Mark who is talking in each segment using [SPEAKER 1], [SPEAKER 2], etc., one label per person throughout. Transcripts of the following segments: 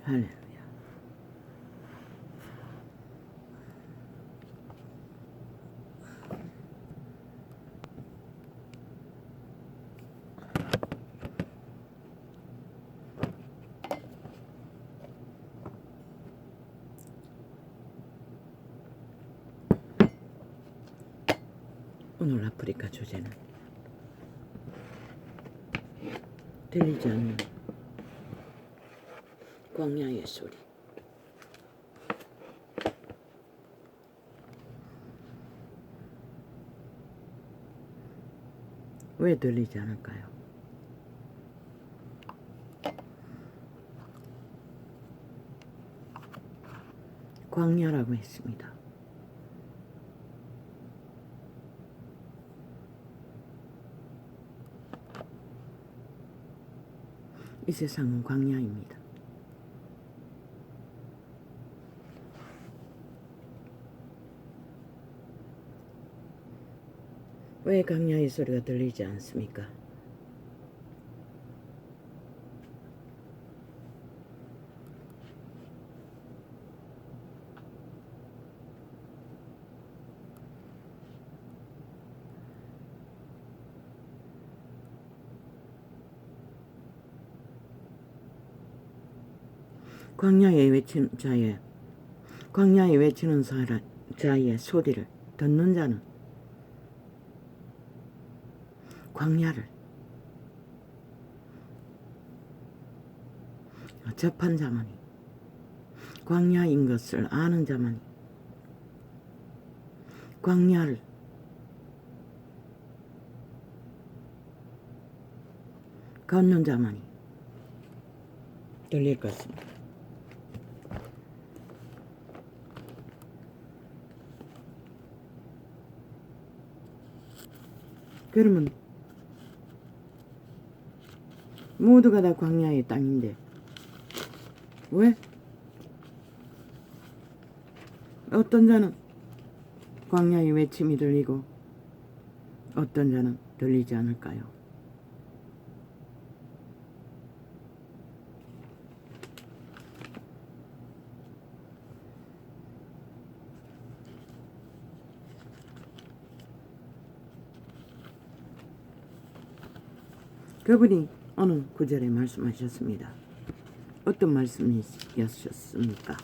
[SPEAKER 1] 할렐루야. 오늘 아프리카 주제는 들리지 않는 광야의 소리. 왜 들리지 않을까요? 광야라고 했습니다. 이 세상은 광야입니다. 왜 광야의 소리가 들리지 않습니까? 광야에 외치는 자의 소리를 듣는 자는 광야를 접한 자만이, 광야인 것을 아는 자만이, 광야를 걷는 자만이 들릴 것입니다. 그러면 모두가 다 광야의 땅인데 왜 어떤 자는 광야의 외침이 들리고 어떤 자는 들리지 않을까요? 그분이 어느 구절에 말씀하셨습니다. 어떤 말씀이셨습니까?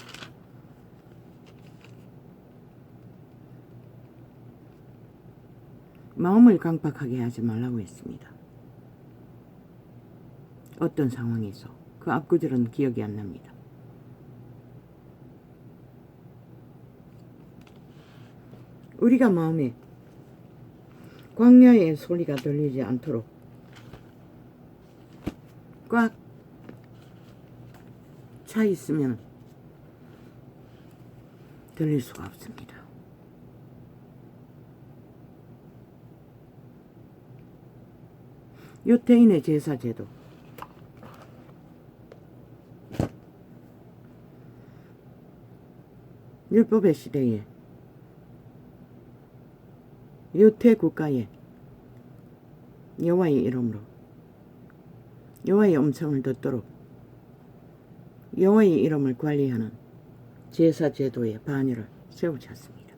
[SPEAKER 1] 마음을 강팍하게 하지 말라고 했습니다. 어떤 상황에서 그 앞구절은 기억이 안 납니다. 우리가 마음에 광야의 소리가 들리지 않도록 꽉 차 있으면 들릴 수가 없습니다. 유태인의 제사제도, 율법의 시대에 유태 국가에 여호와의 이름으로 여호와의 음성을 듣도록 여호와의 이름을 관리하는 제사제도의 반열을 세우셨습니다.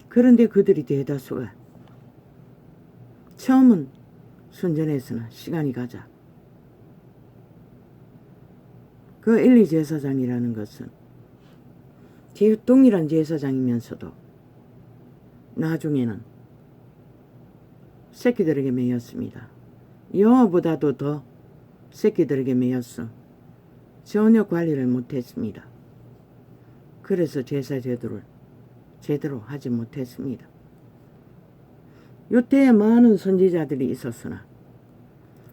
[SPEAKER 1] 그런데 그들이 대다수가 처음은 순전했으나 시간이 가자 그 엘리 제사장이라는 것은 동일한 제사장이면서도 나중에는 새끼들에게 매였습니다. 여호와보다도 더 새끼들에게 매였어 전혀 관리를 못했습니다. 그래서 제사 제도를 제대로 하지 못했습니다. 요때에 많은 선지자들이 있었으나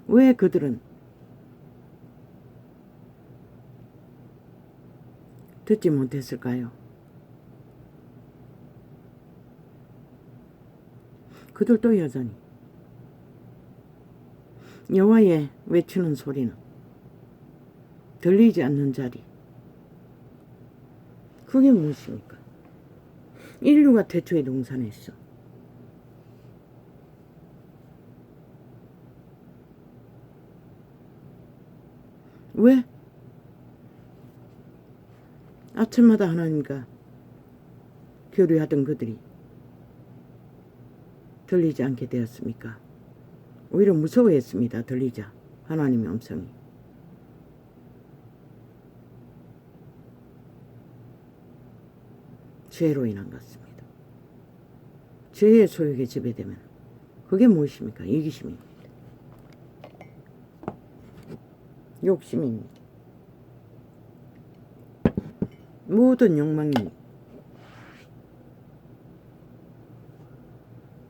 [SPEAKER 1] 왜 그들은 듣지 못했을까요? 그들도 여전히 여호와의 외치는 소리는 들리지 않는 자리, 그게 무엇입니까? 인류가 태초에 동산했어. 왜? 아침마다 하나님과 교류하던 그들이 들리지 않게 되었습니까? 오히려 무서워했습니다. 들리자 하나님의 음성이. 죄로 인한 것입니다. 죄의 소욕에 지배되면 그게 무엇입니까? 이기심입니다. 욕심입니다. 모든 욕망이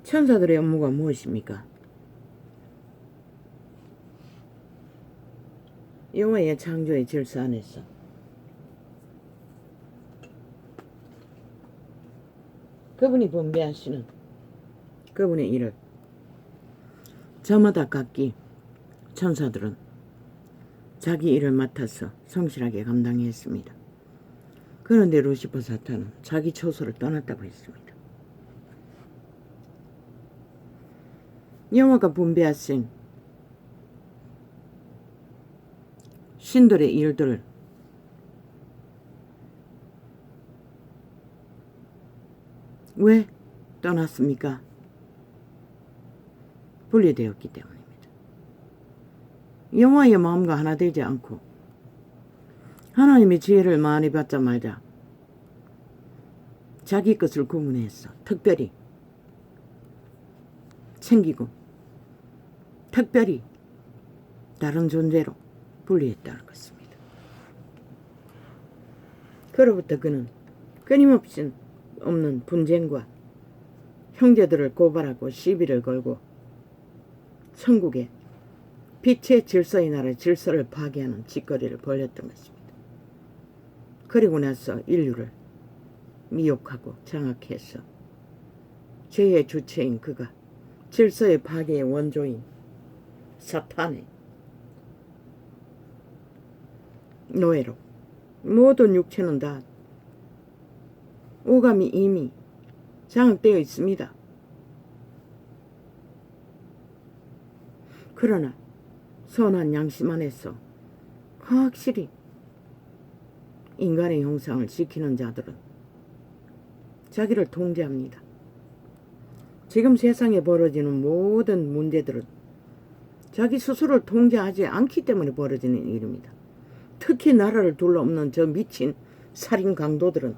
[SPEAKER 1] 천사들의 업무가 무엇입니까? 여호와의 창조의 질서 안에서 그분이 분배하시는 그분의 일을 저마다 각기 천사들은 자기 일을 맡아서 성실하게 감당했습니다. 그런데 루시퍼 사탄은 자기 처소를 떠났다고 했습니다. 여호와가 분배하신 신들의 일들을 왜 떠났습니까? 분리되었기 때문입니다. 여호와의 마음과 하나 되지 않고 하나님의 지혜를 많이 받자마자 자기 것을 구분해서 특별히 챙기고 특별히 다른 존재로 분리했다는 것입니다. 그로부터 그는 끊임없이 없는 분쟁과 형제들을 고발하고 시비를 걸고 천국에 빛의 질서의 나라 질서를 파괴하는 짓거리를 벌였던 것입니다. 그리고 나서 인류를 미혹하고 장악해서 죄의 주체인 그가 질서의 파괴의 원조인 사탄의 노예로 모든 육체는 다 오감이 이미 장악되어 있습니다. 그러나 선한 양심 안에서 확실히 인간의 형상을 지키는 자들은 자기를 통제합니다. 지금 세상에 벌어지는 모든 문제들은 자기 스스로를 통제하지 않기 때문에 벌어지는 일입니다. 특히 나라를 둘러엎는 저 미친 살인 강도들은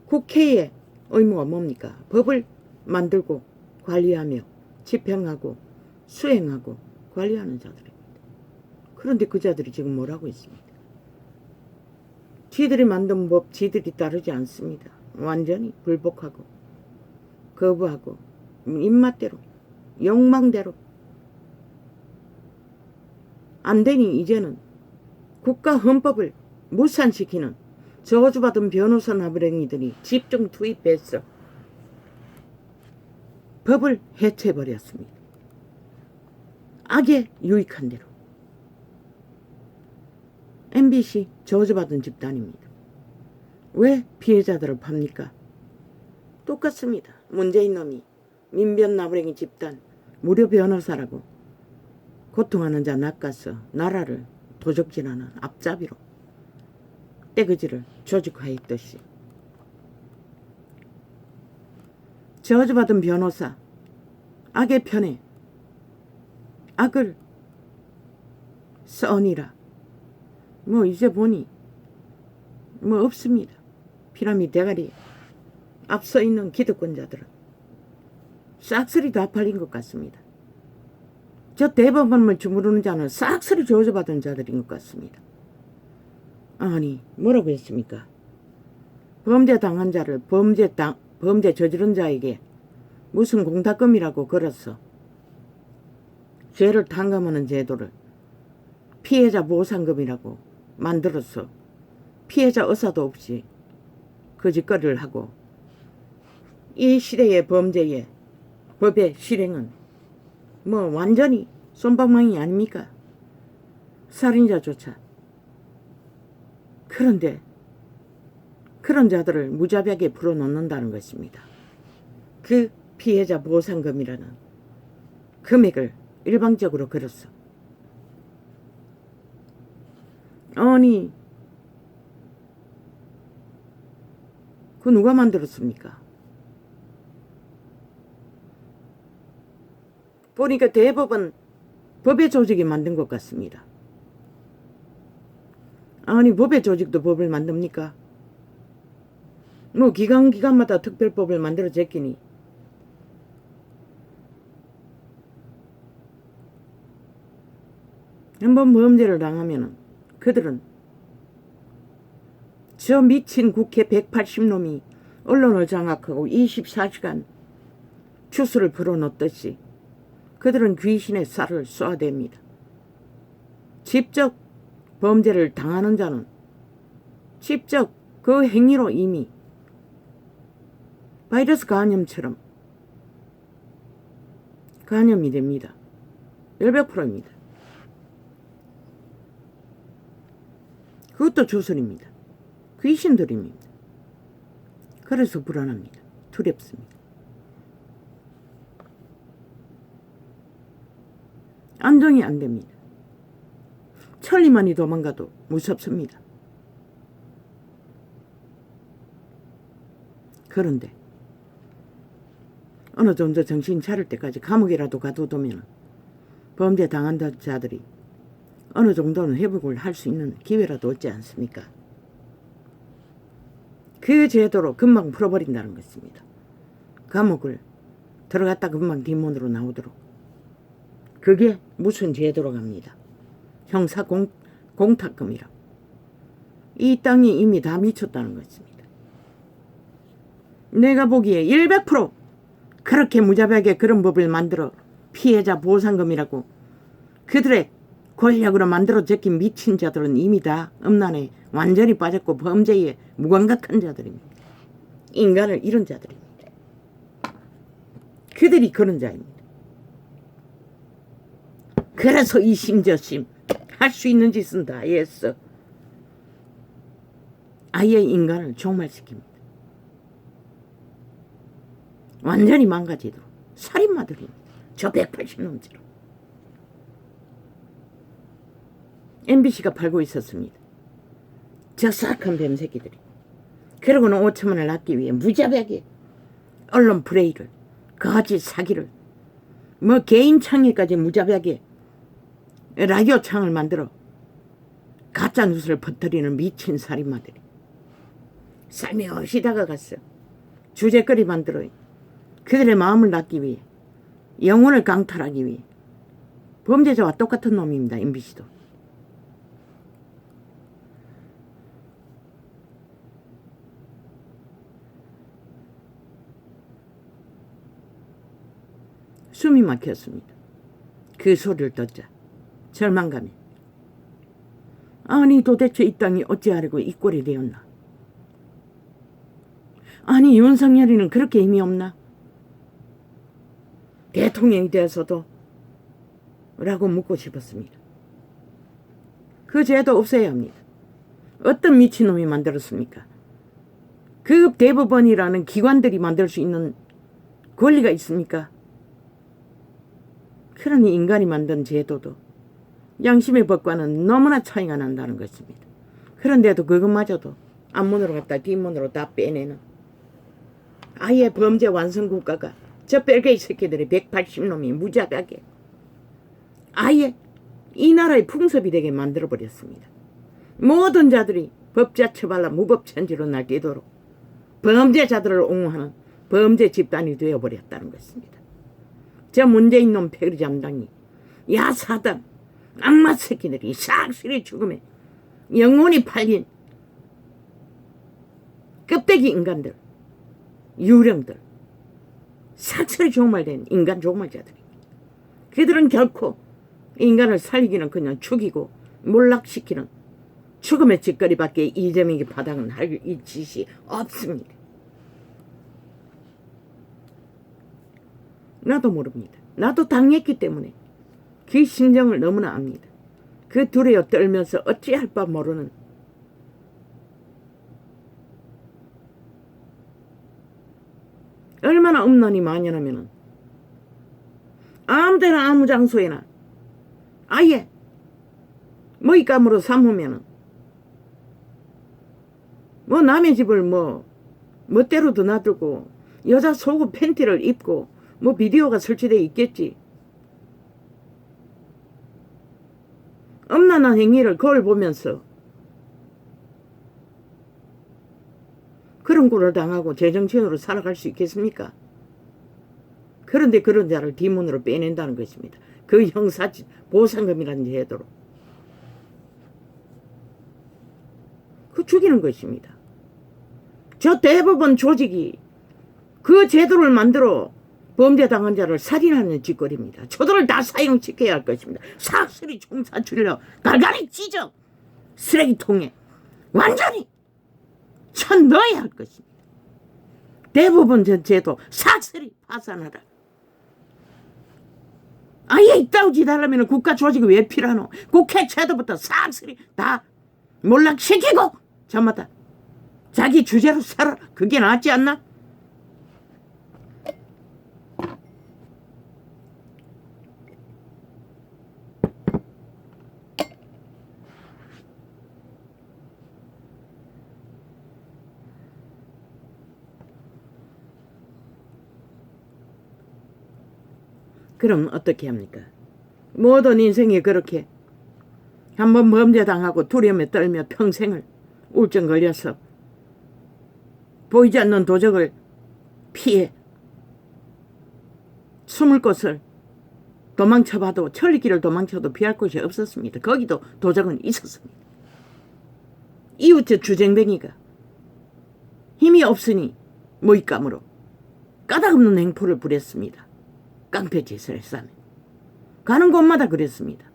[SPEAKER 1] 국회의 의무가 뭡니까? 법을 만들고 관리하며 집행하고 수행하고 관리하는 자들입니다. 그런데 그 자들이 지금 뭐라고 있습니까? 지들이 만든 법 지들이 따르지 않습니다. 완전히 불복하고 거부하고 입맛대로 욕망대로 안되니 이제는 국가 헌법을 무산시키는 저주받은 변호사 나부랭이들이 집중 투입해서 법을 해체해버렸습니다. 악에 유익한 대로. MBC 저주받은 집단입니다. 왜 피해자들을 팝니까? 똑같습니다. 문재인 놈이 민변 나부랭이 집단 무료 변호사라고 고통하는 자 낚아서 나라를 도적질하는 앞잡이로 떼거지를 조직화했듯이 저주받은 변호사 악의 편에 악을 써니라 뭐 이제 보니 뭐 없습니다. 피라미드 대가리 앞서 있는 기득권자들은 싹쓸이 다 팔린 것 같습니다. 저 대법원을 주무르는 자는 싹쓸이 저주받은 자들인 것 같습니다. 아니 뭐라고 했습니까? 범죄 당한 자를 범죄 저지른 자에게 무슨 공탁금이라고 걸었어. 죄를 탕감하는 제도를 피해자 보상금이라고 만들어서 피해자 의사도 없이 거짓거리를 하고 이 시대의 범죄의 법의 실행은 뭐 완전히 솜방망이 아닙니까? 살인자조차. 그런데 그런 자들을 무자비하게 풀어놓는다는 것입니다. 그 피해자 보상금이라는 금액을 일방적으로 걸었어. 아니 그 누가 만들었습니까? 보니까 대법원 법의 조직이 만든 것 같습니다. 아니 법의 조직도 법을 만듭니까? 뭐 기관마다 특별법을 만들어 제끼니 한번 범죄를 당하면은 그들은 저 미친 국회 180놈이 언론을 장악하고 24시간 주스를 풀어놓듯이 그들은 귀신의 쌀을 쏘아댑니다. 직접 범죄를 당하는 자는 직접 그 행위로 이미 바이러스 감염처럼 감염이 됩니다. 100%입니다. 그것도 주술입니다. 귀신들입니다. 그래서 불안합니다. 두렵습니다. 안정이 안 됩니다. 천리만이 도망가도 무섭습니다. 그런데 어느 정도 정신 차릴 때까지 감옥이라도 가둬두면 범죄 당한 자들이 어느 정도는 회복을 할 수 있는 기회라도 없지 않습니까? 그 제도로 금방 풀어버린다는 것입니다. 감옥을 들어갔다 금방 뒷문으로 나오도록. 그게 무슨 제도로 갑니다. 형사 공탁금이라. 이 땅이 이미 다 미쳤다는 것입니다. 내가 보기에 100% 그렇게 무자비하게 그런 법을 만들어 피해자 보상금이라고 그들의 권력으로 만들어 제낀 미친 자들은 이미 다 음란에 완전히 빠졌고 범죄에 무감각한 자들입니다. 인간을 잃은 자들입니다. 그들이 그런 자입니다. 그래서 이심저심 할 수 있는 짓은 다 했어. 아예 인간을 종말시킵니다. 완전히 망가지도록. 살인마들입니다. 저 180놈처럼. MBC가 팔고 있었습니다. 저 싹한 뱀새끼들이. 그러고는 5천만 원을 낳기 위해 무자비하게 언론 프레이를, 거짓 사기를, 뭐 개인 창의까지 무자비하게 라디오 창을 만들어 가짜 뉴스를 퍼뜨리는 미친 살인마들이 살며시 다가갔어. 주제거리 만들어 그들의 마음을 낚기 위해, 영혼을 강탈하기 위해. 범죄자와 똑같은 놈입니다. MBC도. 숨이 막혔습니다. 그 소리를 듣자 절망감이. 아니 도대체 이 땅이 어찌하려고 이 꼴이 되었나. 아니 윤석열이는 그렇게 힘이 없나. 대통령이 되어서도 라고 묻고 싶었습니다. 그 죄도 없애야 합니다. 어떤 미친놈이 만들었습니까? 그 대법원이라는 기관들이 만들 수 있는 권리가 있습니까? 그러니 인간이 만든 제도도 양심의 법과는 너무나 차이가 난다는 것입니다. 그런데도 그것마저도 앞문으로 갔다 뒷문으로 다 빼내는 아예 범죄 완성국가가 저 뺄개이 새끼들이 180놈이 무자비하게 아예 이 나라의 풍습이 되게 만들어버렸습니다. 모든 자들이 법자 처발라 무법천지로 날뛰도록 범죄자들을 옹호하는 범죄 집단이 되어버렸다는 것입니다. 저 문재인 놈 패거리 잠당이 야사단 악마 새끼들이 싹쓸이 죽음에 영혼이 팔린 껍데기 인간들, 유령들, 싹쓸이 종말된 인간 종말자들이. 그들은 결코 인간을 살리기는 그냥 죽이고 몰락시키는 죽음의 짓거리밖에 이재명이 바닥은 할 이 짓이 없습니다. 나도 모릅니다. 나도 당했기 때문에 그 심정을 너무나 압니다. 그 두려워 떨면서 어찌할 바 모르는 얼마나 음란이 만연하면은 아무데나 아무 장소에나 아예 먹잇감으로 삼으면은 뭐 남의 집을 뭐 멋대로도 놔두고 여자 속옷 팬티를 입고 뭐 비디오가 설치되어 있겠지. 엄란한 행위를 거울 보면서 그런 꼴을 당하고 제정신으로 살아갈 수 있겠습니까? 그런데 그런 자를 뒷문으로 빼낸다는 것입니다. 그 형사 보상금이라는 제도로. 그 죽이는 것입니다. 저 대법원 조직이 그 제도를 만들어 범죄 당한 자를 살인하는 짓거리입니다. 저들을 다 사형시켜야 할 것입니다. 삭슬이 총사출려 갈갈이 찢어 쓰레기통에 완전히 천 넣어야 할 것입니다. 대법원 제도 삭슬이 파산하라. 아예 있다고 지달라면 국가 조직이 왜 필요하노? 국회 제도부터 삭슬이 다 몰락시키고 저마다 자기 주제로 살아라. 그게 낫지 않나? 그럼 어떻게 합니까? 모든 인생이 그렇게 한번 범죄당하고 두려움에 떨며 평생을 우울증 걸려서 보이지 않는 도적을 피해 숨을 곳을 도망쳐봐도 천리길을 도망쳐도 피할 곳이 없었습니다. 거기도 도적은 있었습니다. 이웃집 주쟁뱅이가 힘이 없으니 모잇감으로 까닭없는 행포를 부렸습니다. 깡패짓을 했다면 가는 곳마다 그랬습니다.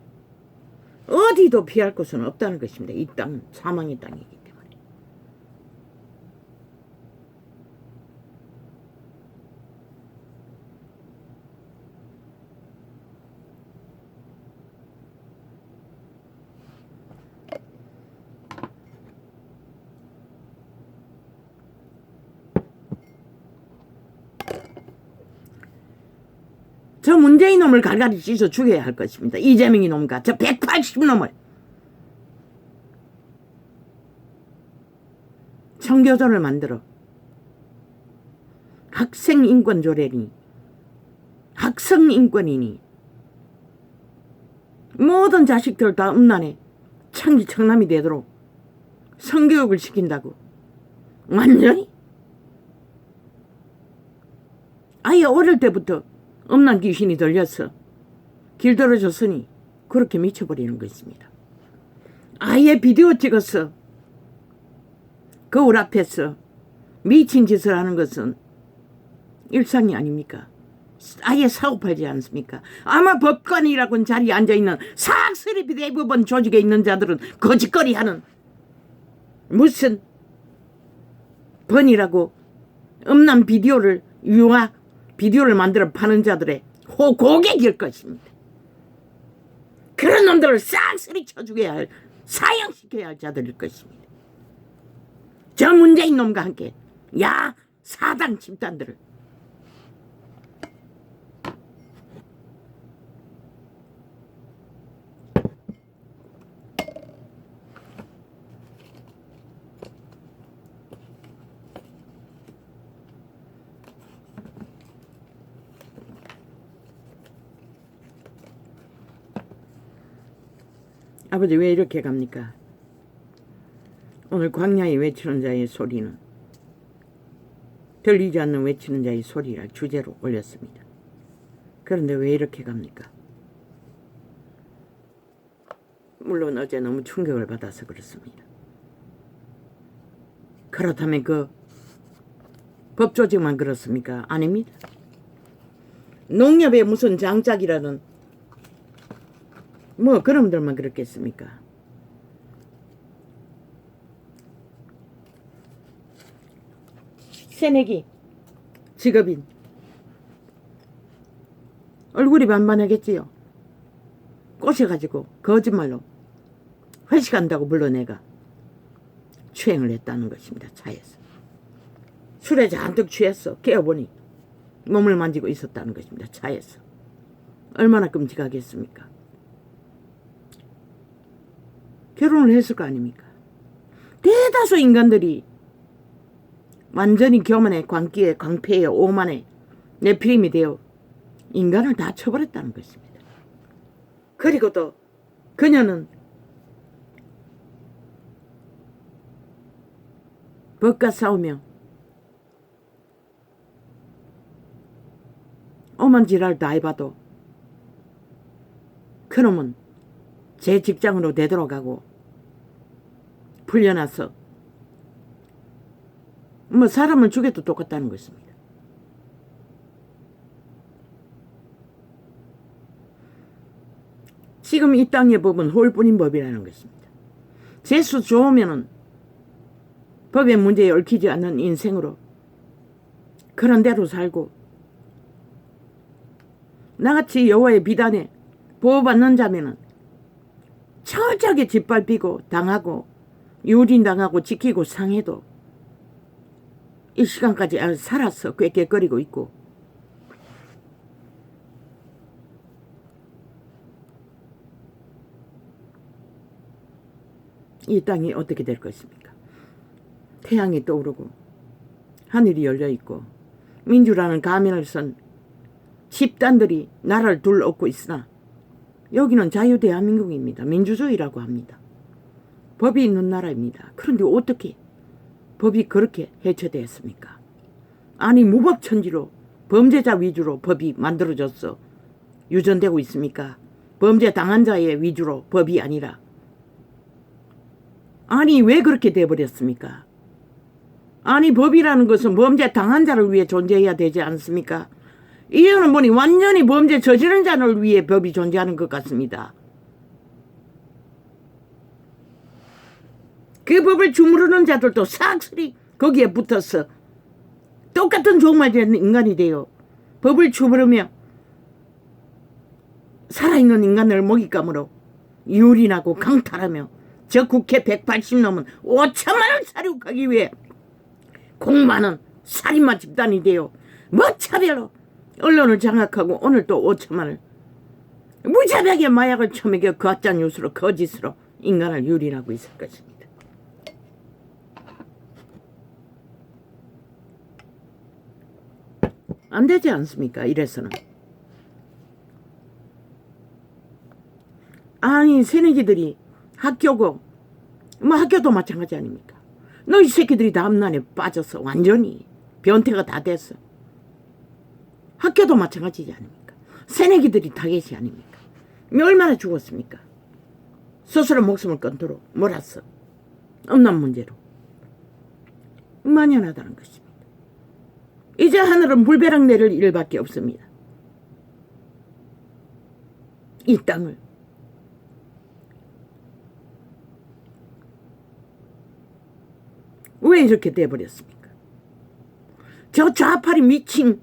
[SPEAKER 1] 어디도 피할 곳은 없다는 것입니다. 이 땅은 사망의 땅이기 때문에. 저 문재인 놈을 갈갈이 찢어 죽여야 할 것입니다. 이재명이 놈과 저 180놈을 청교조를 만들어 학생인권조례니 학생인권이니 모든 자식들 다 음란에 청기청남이 되도록 성교육을 시킨다고 완전히 아예 어릴 때부터 음란 귀신이 들려서 길들어졌으니 그렇게 미쳐버리는 것입니다. 아예 비디오 찍어서 거울 앞에서 미친 짓을 하는 것은 일상이 아닙니까? 아예 사고팔지 않습니까? 아마 법관이라고는 자리에 앉아있는 삭슬이 대법원 조직에 있는 자들은 거짓거리하는 무슨 번이라고 음란 비디오를 유아 비디오를 만들어 파는 자들의 호고객일 것입니다. 그런 놈들을 싹쓸이 쳐죽여야 할, 사형시켜야 할 자들일 것입니다. 저 문재인 놈과 함께 야 사당 집단들을 아버지 왜 이렇게 갑니까? 오늘 광야에 외치는 자의 소리는 들리지 않는 외치는 자의 소리라 주제로 올렸습니다. 그런데 왜 이렇게 갑니까? 물론 어제 너무 충격을 받아서 그렇습니다. 그렇다면 그 법조직만 그렇습니까? 아닙니다. 농협에 무슨 장짝이라는 뭐 그놈들만 그렇겠습니까? 새내기 직업인 얼굴이 반반하겠지요. 꼬셔가지고 거짓말로 회식한다고 불러내가 추행을 했다는 것입니다. 차에서 술에 잔뜩 취했어. 깨어보니 몸을 만지고 있었다는 것입니다. 차에서. 얼마나 끔찍하겠습니까? 결혼을 했을 거 아닙니까? 대다수 인간들이 완전히 교만에 광기에 광폐에 오만에 네피림이 되어 인간을 다 쳐버렸다는 것입니다. 그리고 또 그녀는 법과 싸우며 오만 지랄 다 해봐도 그놈은 제 직장으로 되돌아가고 풀려나서 뭐 사람을 죽여도 똑같다는 것입니다. 지금 이 땅의 법은 홀뿐인 법이라는 것입니다. 재수 좋으면은 법의 문제에 얽히지 않는 인생으로 그런 대로 살고 나같이 여호와의 비단에 보호받는 자면은 철저하게 짓밟히고 당하고 유린당하고 지키고 상해도 이 시간까지 살아서 꾀꾀거리고 있고 이 땅이 어떻게 될 것입니까? 태양이 떠오르고 하늘이 열려있고 민주라는 가면을 쓴 집단들이 나라를 둘러엎고 있으나 여기는 자유대한민국입니다. 민주주의라고 합니다. 법이 있는 나라입니다. 그런데 어떻게 법이 그렇게 해체되었습니까? 아니 무법천지로 범죄자 위주로 법이 만들어져서 유전되고 있습니까? 범죄 당한 자의 위주로 법이 아니라 아니 왜 그렇게 돼버렸습니까? 아니 법이라는 것은 범죄 당한 자를 위해 존재해야 되지 않습니까? 이거는 보니 완전히 범죄 저지른 자를 위해 법이 존재하는 것 같습니다. 그 법을 주무르는 자들도 싹쓸이 거기에 붙어서 똑같은 종말 된 인간이 돼요. 법을 주무르며 살아있는 인간을 먹잇감으로 유린하고 강탈하며 저 국회 180 넘은 5천만을 사륙하기 위해 공많은 살인마 집단이 되어 무차별로 언론을 장악하고 오늘 또 5천만을 무자비하게 마약을 처먹여 가짜뉴스로 거짓으로 인간을 유린하고 있을 것입니다. 안 되지 않습니까? 이래서는. 아니 새내기들이 학교고 뭐 학교도 마찬가지 아닙니까? 너희 새끼들이 다음날에 빠져서 완전히 변태가 다 됐어. 학교도 마찬가지지 아닙니까? 새내기들이 타겟이 아닙니까? 얼마나 죽었습니까? 스스로 목숨을 끊도록 몰았어. 음란 문제로. 만연하다는 것입니다. 이제 하늘은 물벼락 내릴 일밖에 없습니다. 이 땅을 왜 이렇게 돼버렸습니까? 저 좌파리 미친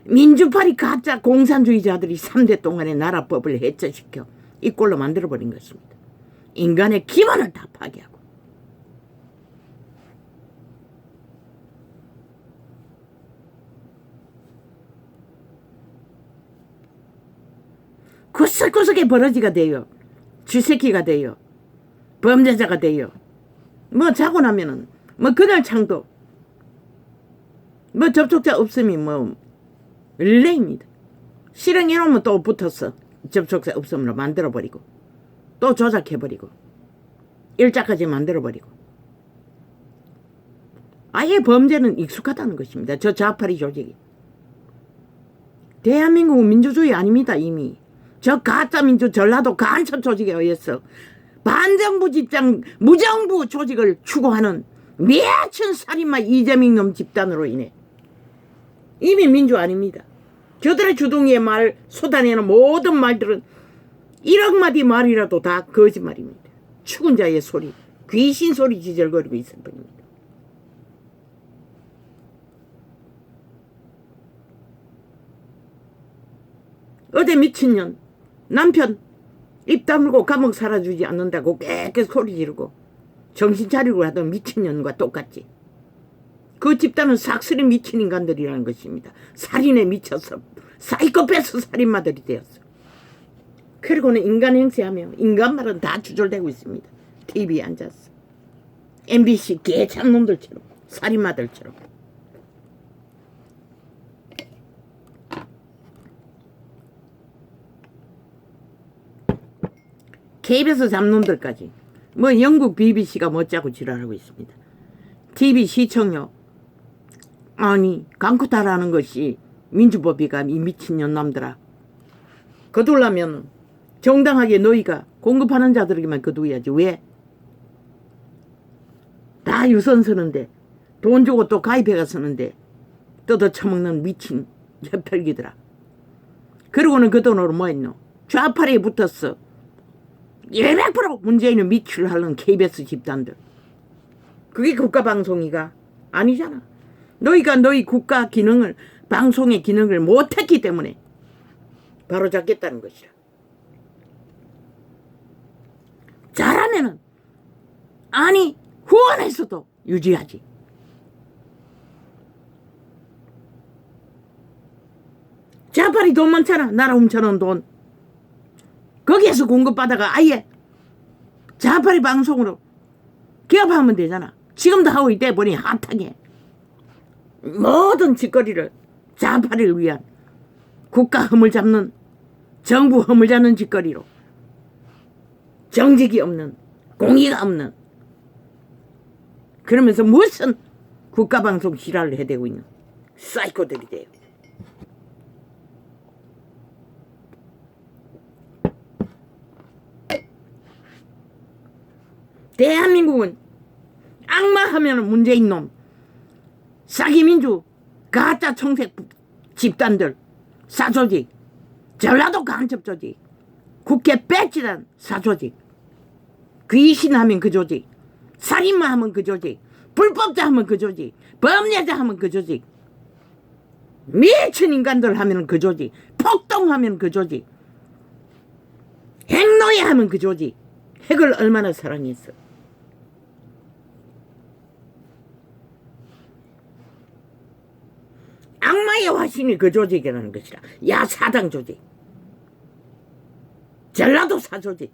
[SPEAKER 1] 민주파리 가짜 공산주의자들이 3대 동안의 나라법을 해체시켜 이 꼴로 만들어버린 것입니다. 인간의 기반을 다 파괴하고 구석구석에 버러지가 돼요. 쥐새끼가 돼요. 범죄자가 돼요. 뭐 자고 나면은 뭐 그날 창도 뭐 접촉자 없음이 뭐 릴레이입니다. 실행해놓으면 또 붙어서 접촉자 없음으로 만들어버리고 또 조작해버리고 일자까지 만들어버리고 아예 범죄는 익숙하다는 것입니다. 저 좌파리 조직이. 대한민국은 민주주의 아닙니다. 이미. 저 가짜민주 전라도 간첩 조직에 의해서 반정부 집장 무정부 조직을 추구하는 미친 살인마 이재명 놈 집단으로 인해 이미 민주 아닙니다. 저들의 주둥이에 말 쏟아내는 모든 말들은 1억 마디 말이라도 다 거짓말입니다. 죽은 자의 소리, 귀신 소리 지절거리고 있을 뿐입니다. 어제 미친년 남편 입 다물고 감옥 살아주지 않는다고 깨끗 소리 지르고 정신 차리고 하던 미친년과 똑같지. 그 집단은 싹쓸이 미친 인간들이라는 것입니다. 살인에 미쳐서 사이코패스 살인마들이 되었어. 그리고는 인간 행세하며 인간 말은 다 주절되고 있습니다. TV에 앉아서 MBC 개창놈들처럼 살인마들처럼. KBS 잡놈들까지 뭐 영국 BBC가 멋자고 지랄하고 있습니다. TV 시청료 아니 강쿠타라는 것이 민주법이가 이 미친년남들아. 거둘라면 정당하게 너희가 공급하는 자들에게만 거두어야지. 왜? 다 유선 쓰는데 돈 주고 또 가입해가 쓰는데 뜯어 처먹는 미친 혈필기들아. 그러고는 그 돈으로 뭐 했노? 좌파리에 붙었어. 200% 문재인을 미출하는 KBS 집단들. 그게 국가방송이가 아니잖아. 너희가 너희 국가 기능을 방송의 기능을 못했기 때문에 바로 잡겠다는 것이야. 잘하면은 아니 후원해서도 유지하지. 좌파리 돈 많잖아. 나라 훔쳐놓은 돈. 거기에서 공급받아가 아예 좌파리 방송으로 기업하면 되잖아. 지금도 하고 있대 보니 핫하게. 모든 짓거리를 좌파리를 위한 국가 허물 잡는 정부 허물 잡는 짓거리로 정직이 없는 공의가 없는 그러면서 무슨 국가방송 지랄을 해대고 있는 사이코들이 돼요. 대한민국은 악마하면 문재인 놈, 사기민주, 가짜 청색 집단들, 사조직, 전라도 간첩조직, 국회 뺏지란 사조직, 귀신하면 그 조직, 살인마 하면 그 조직, 불법자 하면 그 조직, 범죄자 하면 그 조직, 미친 인간들 하면 그 조직, 폭동하면 그 조직, 핵노예 하면 그 조직. 핵을 얼마나 사랑했어. 악마의 화신이 그 조직이라는 것이라. 야사당 조직, 전라도 사조직.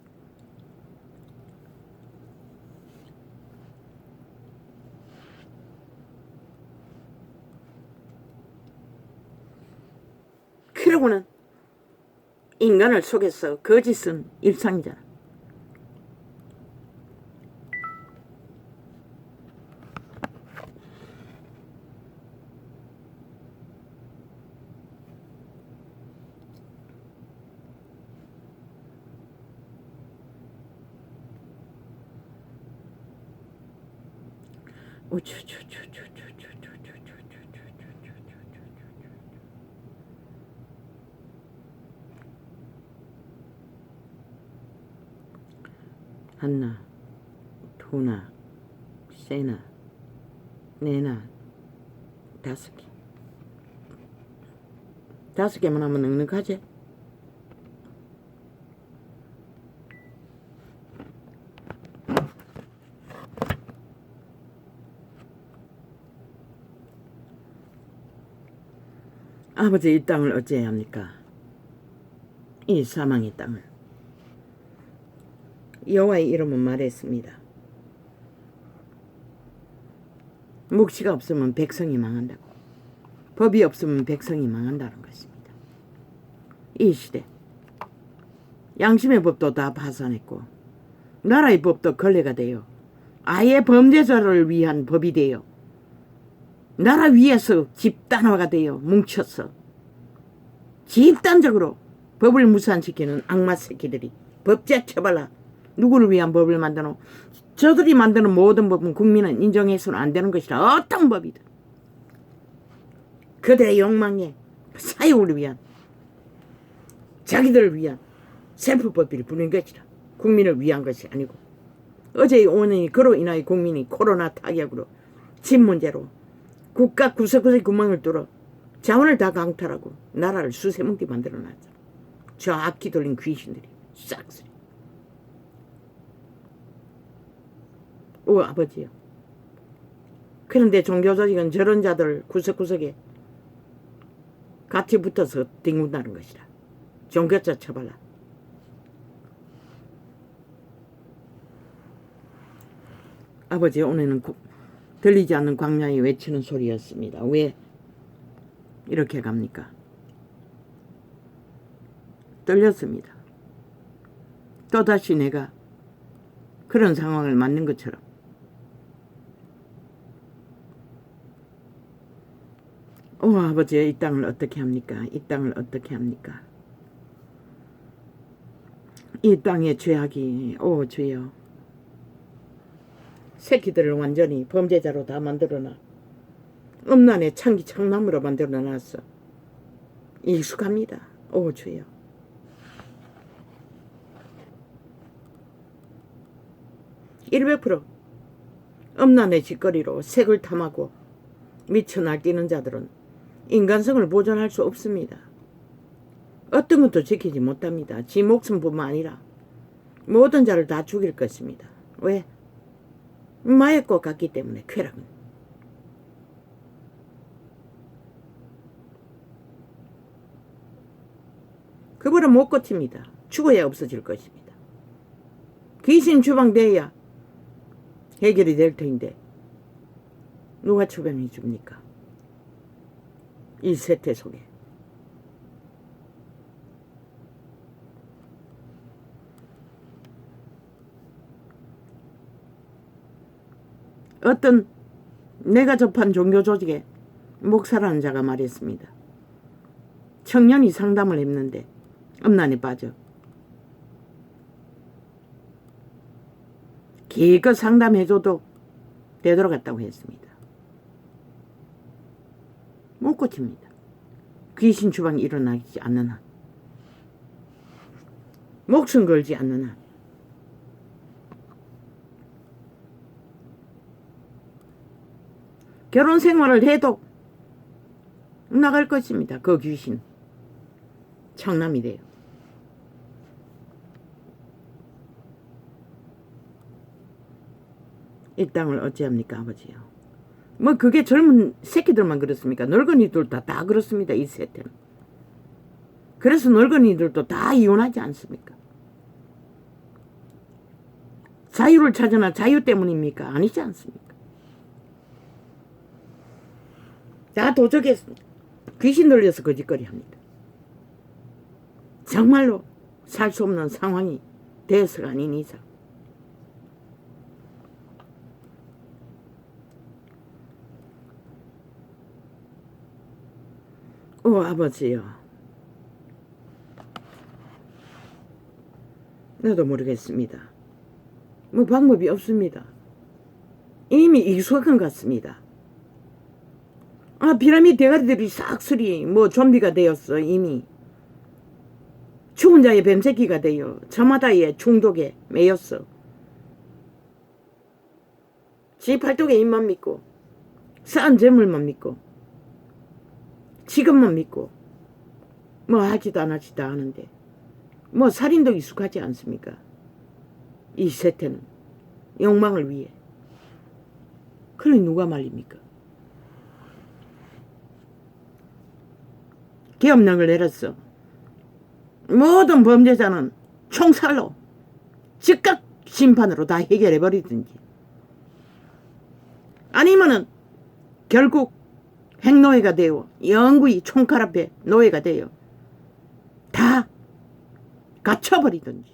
[SPEAKER 1] 그러고는 인간을 속여서 거짓은 일상이잖아. 하나, 두나, 세나, 네나, 5개. 5개만 하면 넉넉하지? 아버지 이 땅을 어찌해야 합니까? 이 사망의 땅을. 여호와의 이름은 말했습니다. 묵시가 없으면 백성이 망한다고. 법이 없으면 백성이 망한다는 것입니다. 이 시대 양심의 법도 다 파산했고 나라의 법도 걸레가 돼요. 아예 범죄자를 위한 법이 돼요. 나라 위에서 집단화가 돼요. 뭉쳐서 집단적으로 법을 무산시키는 악마 새끼들이 법제 처벌라. 누구를 위한 법을 만드노? 저들이 만드는 모든 법은 국민은 인정해서는 안 되는 것이라. 어떤 법이든 그들의 욕망에 사욕을 위한 자기들을 위한 셀프법비를 부는 것이라. 국민을 위한 것이 아니고. 어제 오늘 그로 인하여 국민이 코로나 타격으로 집 문제로 국가 구석구석에 구멍을 뚫어 자원을 다 강탈하고 나라를 수세뭉개 만들어놨잖아. 저 앞기 돌린 귀신들이 싹쓸이. 아버지요. 그런데 종교조직은 저런 자들 구석구석에 같이 붙어서 뒹군다는 것이라. 종교자 처벌라. 아버지 오늘은 들리지 않는 광야에 외치는 소리였습니다. 왜 이렇게 갑니까? 떨렸습니다. 또다시 내가 그런 상황을 맞는 것처럼 아버지, 이 땅을 어떻게 합니까? 이 땅을 어떻게 합니까? 이 땅의 죄악이 주여, 새끼들을 완전히 범죄자로 다 만들어놔. 음란의 창기 창나무로 만들어놨어. 익숙합니다. 주여. (100% 음란의 짓거리로 색을 탐하고 미쳐 날뛰는 자들은 인간성을 보존할 수 없습니다. 어떤 것도 지키지 못합니다. 지 목숨뿐만 아니라 모든 자를 다 죽일 것입니다. 왜? 마약과 같기 때문에. 쾌락은 그보다 못 고칩니다. 죽어야 없어질 것입니다. 귀신 추방돼야 해결이 될 터인데 누가 추방해 줍니까? 이 세태 속에. 어떤 내가 접한 종교 조직의 목사라는 자가 말했습니다. 청년이 상담을 했는데 음란에 빠져 기껏 상담해줘도 되돌아갔다고 했습니다. 못 고칩니다. 귀신 추방이 일어나지 않는 한, 목숨 걸지 않는 한. 결혼 생활을 해도 나갈 것입니다. 그 귀신 장남이 돼요. 이 땅을 어찌합니까, 아버지요? 뭐 그게 젊은 새끼들만 그렇습니까? 늙은이들도 다 그렇습니다. 이 세태는. 그래서 늙은이들도 다 이혼하지 않습니까? 자유를 찾으나 자유 때문입니까? 아니지 않습니까? 다 도적에 귀신 들려서 거짓거리 합니다. 정말로 살 수 없는 상황이 되어서가 아닌 이상. 아버지요. 나도 모르겠습니다. 뭐 방법이 없습니다. 이미 익숙한 것 같습니다. 피라미드 대가리들이 싹쓸이 좀비가 되었어. 이미 죽은 자의 뱀새끼가 되어 저마다의 중독에 매였어. 지 팔뚝의 입만 믿고 쌓은 재물만 믿고 지금만 믿고 하지도 않았지도 않은데 살인도 익숙하지 않습니까? 이 세태는 욕망을 위해. 그래 누가 말립니까? 계엄령을 내렸어. 모든 범죄자는 총살로 즉각 심판으로 다 해결해버리든지, 아니면은 결국 핵노예가 되어 영구히 총칼 앞에 노예가 되어 다 갇혀버리든지.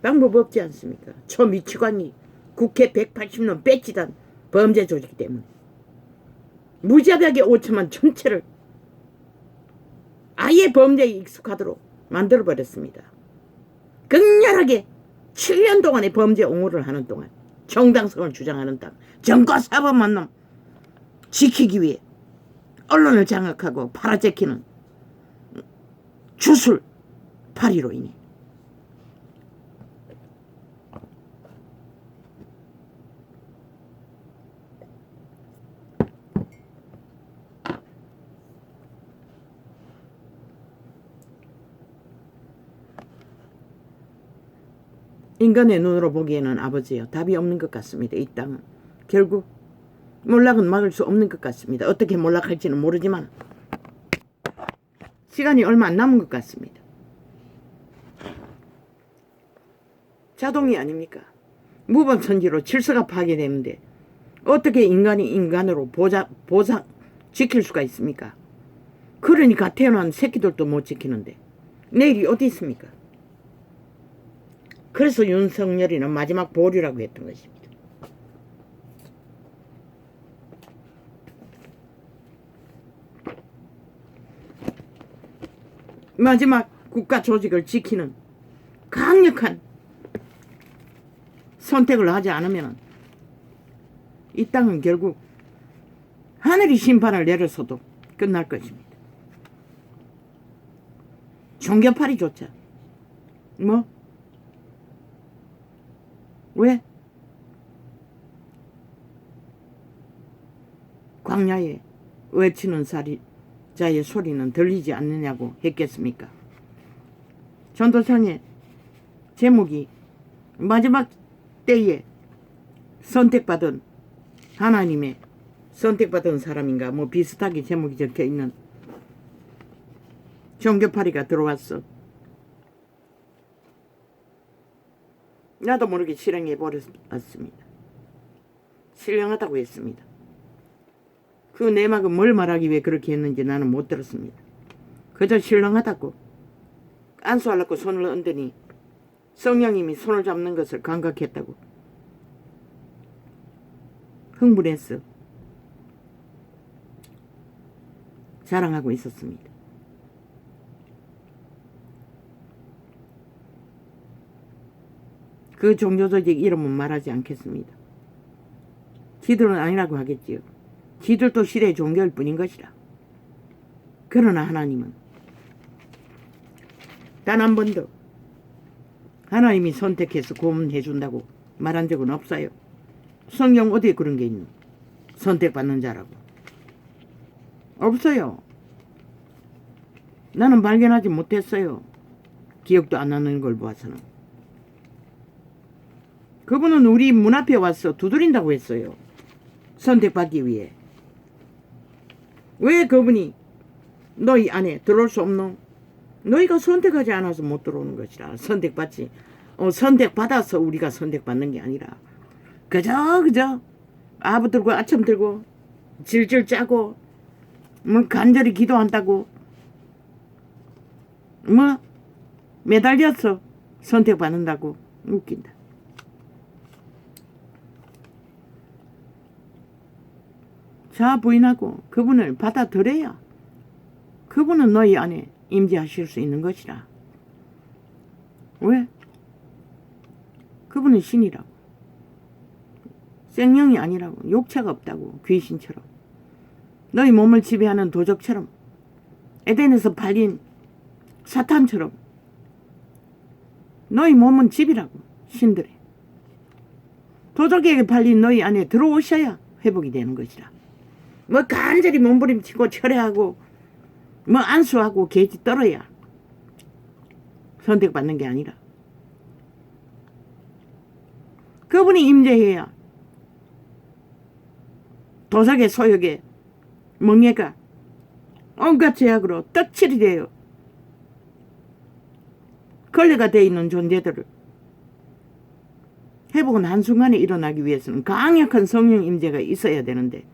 [SPEAKER 1] 방법 없지 않습니까? 초미치관이 국회 180년 배치단 범죄 조직 때문에 무자비하게 5천만 전체를 아예 범죄에 익숙하도록 만들어버렸습니다. 극렬하게 7년 동안의 범죄 옹호를 하는 동안 정당성을 주장하는 당 정과사범한 놈 지키기 위해 언론을 장악하고 팔아제키는 주술 파리로 인해 인간의 눈으로 보기에는 아버지요, 답이 없는 것 같습니다. 이 땅은 결국 몰락은 막을 수 없는 것 같습니다. 어떻게 몰락할지는 모르지만 시간이 얼마 안 남은 것 같습니다. 자동이 아닙니까? 무범선지로 질서가 파괴되는데 어떻게 인간이 인간으로 보상 지킬 수가 있습니까? 그러니까 태어난 새끼들도 못 지키는데 내일이 어디 있습니까? 그래서 윤석열이는 마지막 보류라고 했던 것입니다. 마지막 국가 조직을 지키는 강력한 선택을 하지 않으면 이 땅은 결국 하늘이 심판을 내려서도 끝날 것입니다. 종교파리조차 뭐? 왜? 광야에 외치는 자의 소리는 들리지 않느냐고 했겠습니까? 전도상의 제목이 마지막 때에 선택받은 하나님의 선택받은 사람인가 뭐 비슷하게 제목이 적혀있는 종교파리가 들어왔어. 나도 모르게 실행해 버렸습니다. 신령하다고 했습니다. 그 내막은 뭘 말하기 위해 그렇게 했는지 나는 못 들었습니다. 그저 신령하다고 안수하려고 손을 얹더니 성령님이 손을 잡는 것을 감각했다고 흥분했어. 자랑하고 있었습니다. 그 종교조직 이름은 말하지 않겠습니다. 지들은 아니라고 하겠지요. 지들도 시대의 종교일 뿐인 것이라. 그러나 하나님은 단 한 번도 하나님이 선택해서 고문해 준다고 말한 적은 없어요. 성경 어디에 그런 게 있노? 선택받는 자라고. 없어요. 나는 발견하지 못했어요. 기억도 안 나는 걸 봐서는. 그분은 우리 문 앞에 와서 두드린다고 했어요. 선택받기 위해. 왜 그분이 너희 안에 들어올 수 없노? 너희가 선택하지 않아서 못 들어오는 것이라. 선택받아서 우리가 선택받는 게 아니라 그저 아부 들고 아첨 들고 질질 짜고 뭐 간절히 기도한다고 뭐 매달려서 선택받는다고. 웃긴다. 자 부인하고 그분을 받아들여야 그분은 너희 안에 임재하실 수 있는 것이라. 왜? 그분은 신이라고. 생명이 아니라고. 욕체가 없다고. 귀신처럼. 너희 몸을 지배하는 도적처럼. 에덴에서 팔린 사탄처럼. 너희 몸은 집이라고. 신들의. 도적에게 팔린 너희 안에 들어오셔야 회복이 되는 것이라. 뭐 간절히 몸부림치고 철회하고 뭐 안수하고 개지 떨어야 선택받는 게 아니라 그분이 임재해야 도적의 소욕에 멍해가 온갖 제약으로 떡칠이 돼요. 걸레가 되어 있는 존재들을 회복은 한순간에 일어나기 위해서는 강력한 성령 임재가 있어야 되는데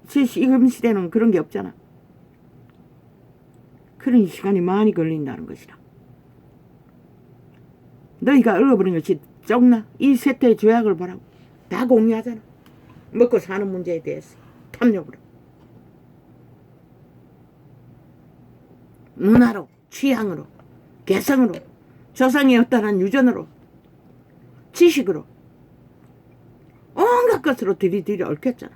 [SPEAKER 1] 지금 시대는 그런 게 없잖아. 그런 시간이 많이 걸린다는 것이라. 너희가 얼어버린 것이 적나? 이 세태의 죄악을 보라고. 다 공유하잖아. 먹고 사는 문제에 대해서 탐욕으로. 문화로, 취향으로, 개성으로, 조상의 어떠한 유전으로, 지식으로 온갖 것으로 들이들이 얽혔잖아.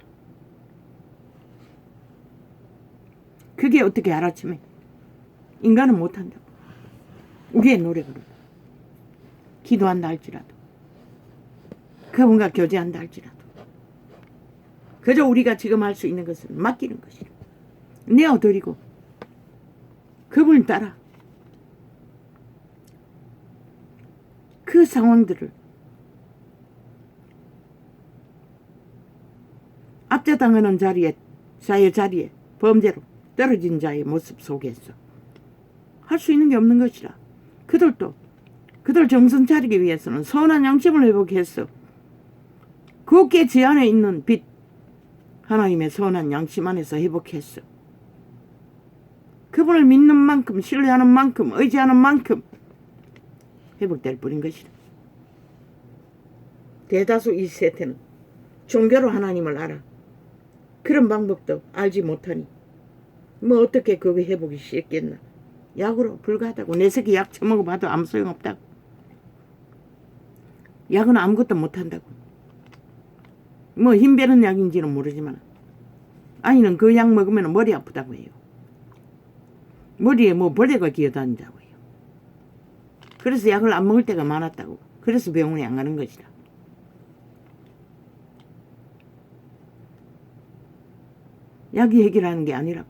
[SPEAKER 1] 그게 어떻게 알아채매? 인간은 못한다고. 우리의 노력으로. 기도한다 할지라도. 그분과 교제한다 할지라도. 그저 우리가 지금 할 수 있는 것은 맡기는 것이라. 내어드리고 그분을 따라 그 상황들을 압제당하는 자의 자리에 범죄로 떨어진 자의 모습 속에서 할 수 있는 게 없는 것이라. 그들 정신 차리기 위해서는 선한 양심을 회복해서 그게 제 안에 있는 빛, 하나님의 선한 양심 안에서 회복했어. 그분을 믿는 만큼, 신뢰하는 만큼, 의지하는 만큼 회복될 뿐인 것이다. 대다수 이 세태는 종교로 하나님을 알아. 그런 방법도 알지 못하니 뭐 어떻게 그게 회복이 쉽겠나. 약으로 불가하다고. 내 새끼 약 처먹어봐도 아무 소용없다고. 약은 아무것도 못한다고. 뭐 힘 빼는 약인지는 모르지만 아니는 그 약 먹으면 머리 아프다고 해요. 머리에 뭐 벌레가 기어다닌다고 해요. 그래서 약을 안 먹을 때가 많았다고. 그래서 병원에 안 가는 것이다. 약이 해결하는 게 아니라고.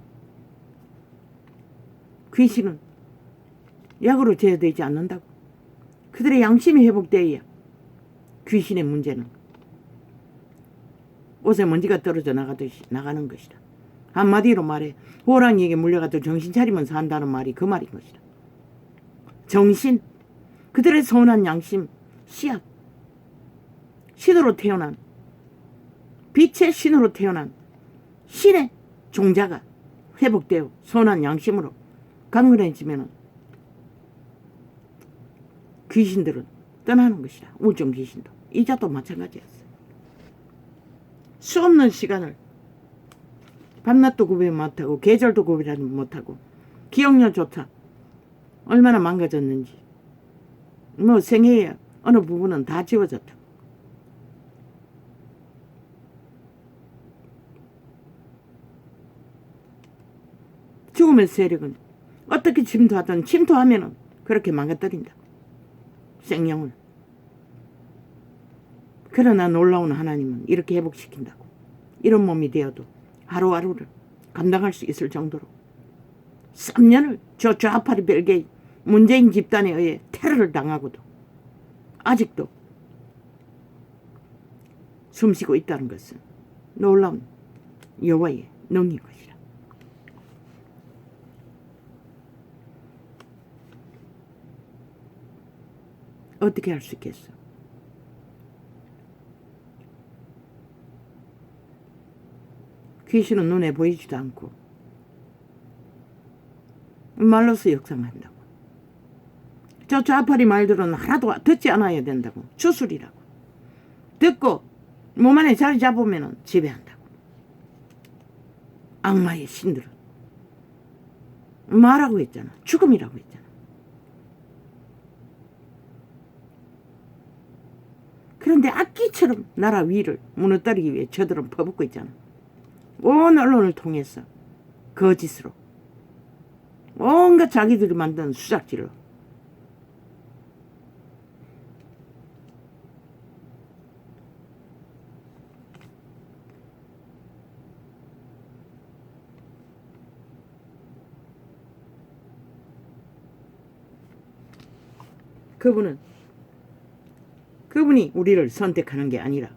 [SPEAKER 1] 귀신은 약으로 제어되지 않는다고. 그들의 양심이 회복되어야 귀신의 문제는 옷에 먼지가 떨어져 나가듯이 나가는 것이다. 한마디로 말해 호랑이에게 물려가도 정신 차리면 산다는 말이 그 말인 것이다. 정신, 그들의 선한 양심, 씨앗, 신으로 태어난, 빛의 신으로 태어난 신의 종자가 회복되어 선한 양심으로 강건해지면 귀신들은 떠나는 것이다. 우정 귀신도. 이자도 마찬가지였어요. 수없는 시간을 밤낮도 구별 못하고 계절도 구별하지 못하고 기억력조차 얼마나 망가졌는지 뭐 생애의 어느 부분은 다 지워졌다. 죽음의 세력은 어떻게 침투하든 침투하면은 그렇게 망가뜨린다. 생명을. 그러나 놀라운 하나님은 이렇게 회복시킨다고. 이런 몸이 되어도 하루하루를 감당할 수 있을 정도로 3년을 저 좌파리 별개의 문재인 집단에 의해 테러를 당하고도 아직도 숨쉬고 있다는 것은 놀라운 여호와의 능력인 것이다. 어떻게 할 수 있겠어? 귀신은 눈에 보이지도 않고 말로서 역상한다고. 저 좌파리 말들은 하나도 듣지 않아야 된다고. 주술이라고. 듣고 몸 안에 자리 잡으면 지배한다고. 악마의 신들은 말하고 했잖아. 죽음이라고 했잖아. 그런데 악기처럼 나라 위를 무너뜨리기 위해 저들은 퍼붓고 있잖아. 온 언론을 통해서 거짓으로 온갖 자기들이 만든 수작질로 그분이 우리를 선택하는 게 아니라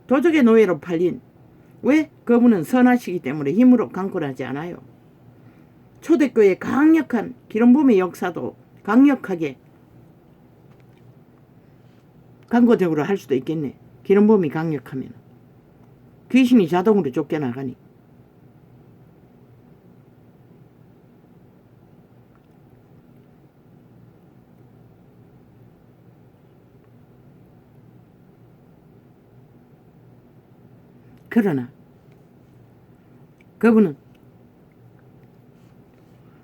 [SPEAKER 1] 도적의 노예로 팔린 왜? 그분은 선하시기 때문에 힘으로 강권하지 않아요. 초대교회의 강력한 기름부음의 역사도 강력하게 강고적으로 할 수도 있겠네. 기름부음이 강력하면 귀신이 자동으로 쫓겨나가니. 그러나 그분은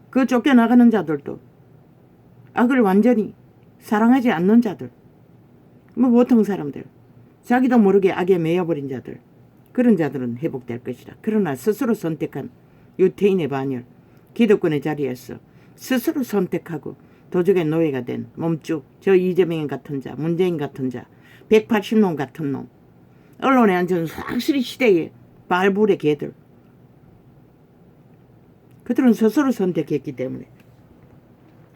[SPEAKER 1] 그 쫓겨나가는 자들도 악을 완전히 사랑하지 않는 자들, 뭐 보통 사람들, 자기도 모르게 악에 매여버린 자들, 그런 자들은 회복될 것이다. 그러나 스스로 선택한 유태인의 반열, 기득권의 자리에서 스스로 선택하고 도적의 노예가 된 몸쭉, 저 이재명 같은 자, 문재인 같은 자, 180놈 같은 놈, 언론에 앉은 확실히 시대의 발불의 개들, 그들은 스스로 선택했기 때문에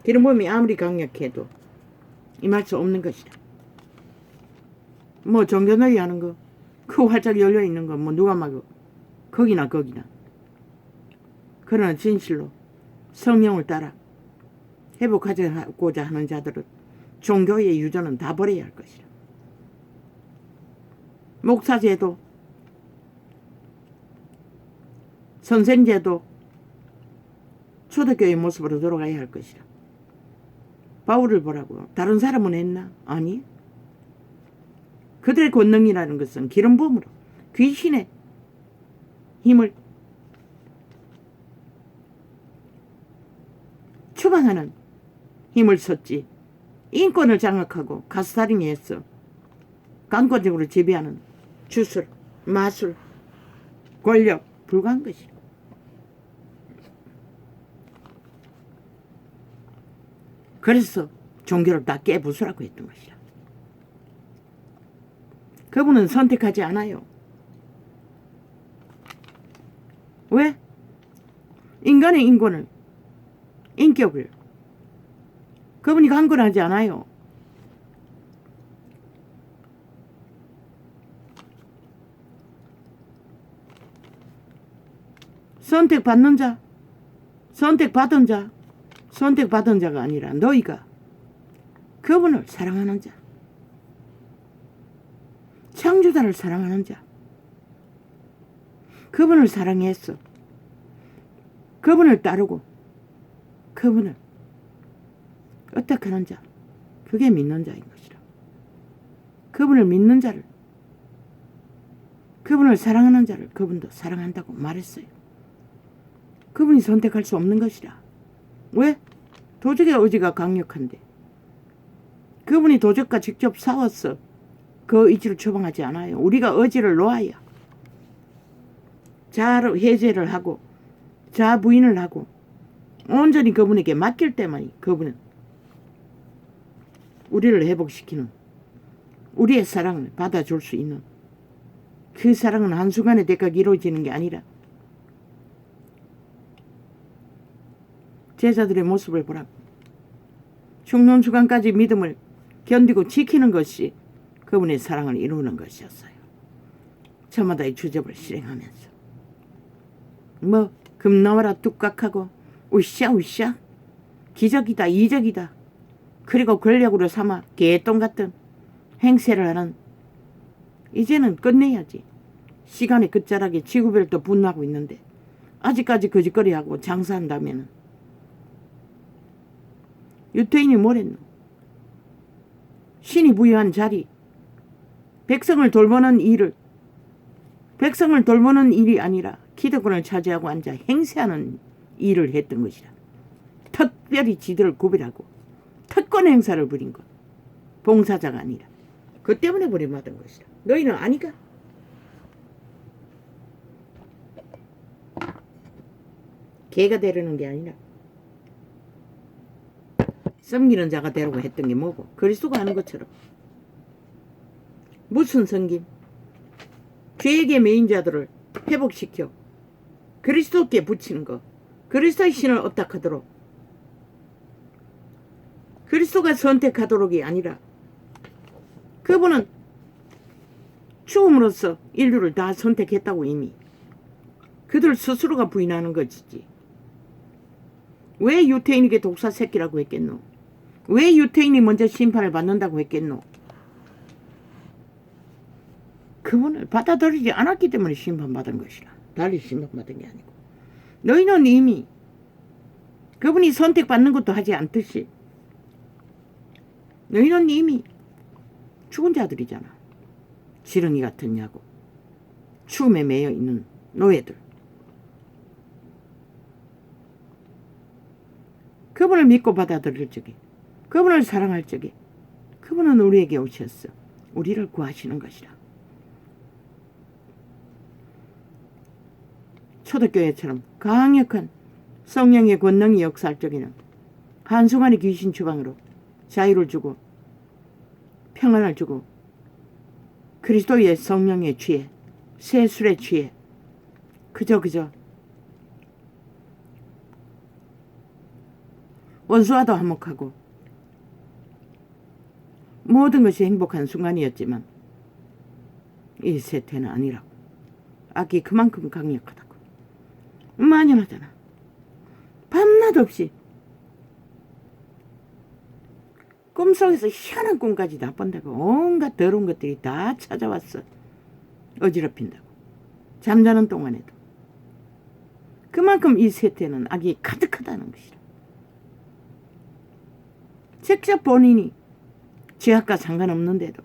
[SPEAKER 1] 기름부음이 아무리 강력해도 임할 수 없는 것이다. 뭐 종교놀이 하는 거, 그 활짝 열려있는 거 뭐 누가 막 거기나. 그러나 진실로 성령을 따라 회복하고자 하는 자들은 종교의 유전은 다 버려야 할 것이다. 목사제도, 선생제도, 초대교회 모습으로 돌아가야 할 것이라. 바울을 보라고. 다른 사람은 했나? 아니. 그들의 권능이라는 것은 기름 부음으로 귀신의 힘을 추방하는 힘을 썼지. 인권을 장악하고 가스살인이 했어. 강권적으로 지배하는 주술, 마술, 권력 불과한 것이라. 그래서 종교를 다 깨부수라고 했던 것이라. 그분은 선택하지 않아요. 왜? 인간의 인권을, 인격을 그분이 강권하지 않아요. 선택받는 자, 선택받은 자, 선택받은 자가 아니라 너희가 그분을 사랑하는 자, 창조자를 사랑하는 자, 그분을 사랑했어. 그분을 따르고 그분을 어떻게 하는 자, 그게 믿는 자인 것이라. 그분을 믿는 자를, 그분을 사랑하는 자를 그분도 사랑한다고 말했어요. 그분이 선택할 수 없는 것이라. 왜? 도적의 의지가 강력한데 그분이 도적과 직접 싸웠어. 그 의지를 추방하지 않아요. 우리가 의지를 놓아야 자아를 해제를 하고 자아 부인을 하고 온전히 그분에게 맡길 때만이 그분은 우리를 회복시키는, 우리의 사랑을 받아줄 수 있는, 그 사랑은 한순간에 대가 이루어지는 게 아니라 제자들의 모습을 보라고. 죽는 순간까지 믿음을 견디고 지키는 것이 그분의 사랑을 이루는 것이었어요. 저마다의 주접을 실행하면서 뭐 금나와라 뚝각하고 우쌰우쌰 기적이다 이적이다 그리고 권력으로 삼아 개똥 같은 행세를 하는, 이제는 끝내야지. 시간의 끝자락에 지구별도 분노하고 있는데 아직까지 거짓거리하고 장사한다면 유태인이 뭐랬노? 신이 부여한 자리, 백성을 돌보는 일을, 백성을 돌보는 일이 아니라 기득권을 차지하고 앉아 행세하는 일을 했던 것이라. 특별히 지들을 구별하고 특권 행사를 부린 것, 봉사자가 아니라. 그 때문에 버림받은 것이라. 너희는 아니가? 개가 되려는 게 아니라 섬기는 자가 되려고 했던 게 뭐고, 그리스도가 하는 것처럼. 무슨 섬김? 죄에게 매인 자들을 회복시켜 그리스도께 붙이는 거. 그리스도의 신을 업탁하도록, 그리스도가 선택하도록이 아니라 그분은 죽음으로써 인류를 다 선택했다고. 이미 그들 스스로가 부인하는 것이지. 왜 유태인에게 독사 새끼라고 했겠노? 왜 유태인이 먼저 심판을 받는다고 했겠노? 그분을 받아들이지 않았기 때문에 심판받은 것이라. 달리 심판받은 게 아니고. 너희는 이미 그분이 선택받는 것도 하지 않듯이 너희는 이미 죽은 자들이잖아. 지렁이 같은 야구, 죽음에 매여 있는 노예들. 그분을 믿고 받아들일 적에, 그분을 사랑할 적에 그분은 우리에게 오셨어. 우리를 구하시는 것이라. 초대교회처럼 강력한 성령의 권능이 역사할 적에는 한순간의 귀신 추방으로 자유를 주고 평안을 주고 그리스도의 성령에 취해 세술에 취해 그저 원수와도 화목하고 모든 것이 행복한 순간이었지만 이 세태는 아니라고. 악이 그만큼 강력하다고. 만연하잖아. 밤낮 없이 꿈속에서 희한한 꿈까지 다 본다고. 온갖 더러운 것들이 다 찾아왔어. 어지럽힌다고. 잠자는 동안에도. 그만큼 이 세태는 악이 가득하다는 것이다. 직접 본인이 죄악과 상관없는데도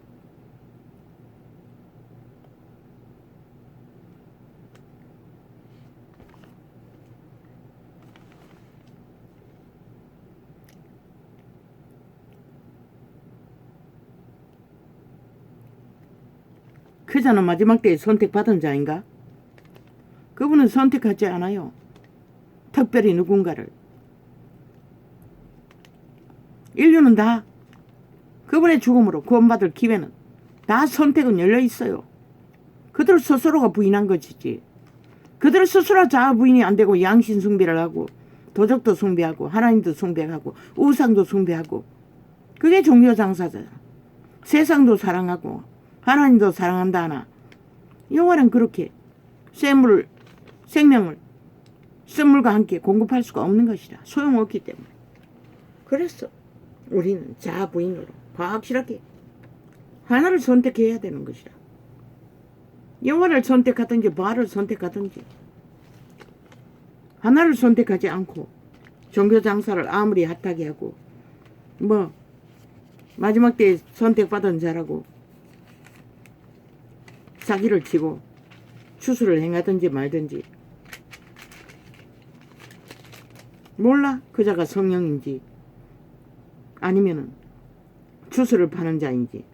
[SPEAKER 1] 그자는 마지막 때에 선택받은 자인가? 그분은 선택하지 않아요. 특별히 누군가를. 인류는 다 그분의 죽음으로 구원받을 기회는 다 선택은 열려 있어요. 그들 스스로가 부인한 것이지. 그들 스스로 자아 부인이 안 되고 양신 숭배를 하고 도적도 숭배하고 하나님도 숭배하고 우상도 숭배하고 그게 종교 장사잖아. 세상도 사랑하고 하나님도 사랑한다 하나. 여호와는 그렇게 생명을 선물과 함께 공급할 수가 없는 것이라. 소용없기 때문에. 그래서 우리는 자아 부인으로 확실하게 하나를 선택해야 되는 것이라. 여호와를 선택하든지 바알을 선택하든지 하나를 선택하지 않고 종교 장사를 아무리 핫하게 하고 마지막 때에 선택받은 자라고 사기를 치고 추수를 행하든지 말든지 몰라 그자가 성령인지 아니면은 추수를 파는 자인지.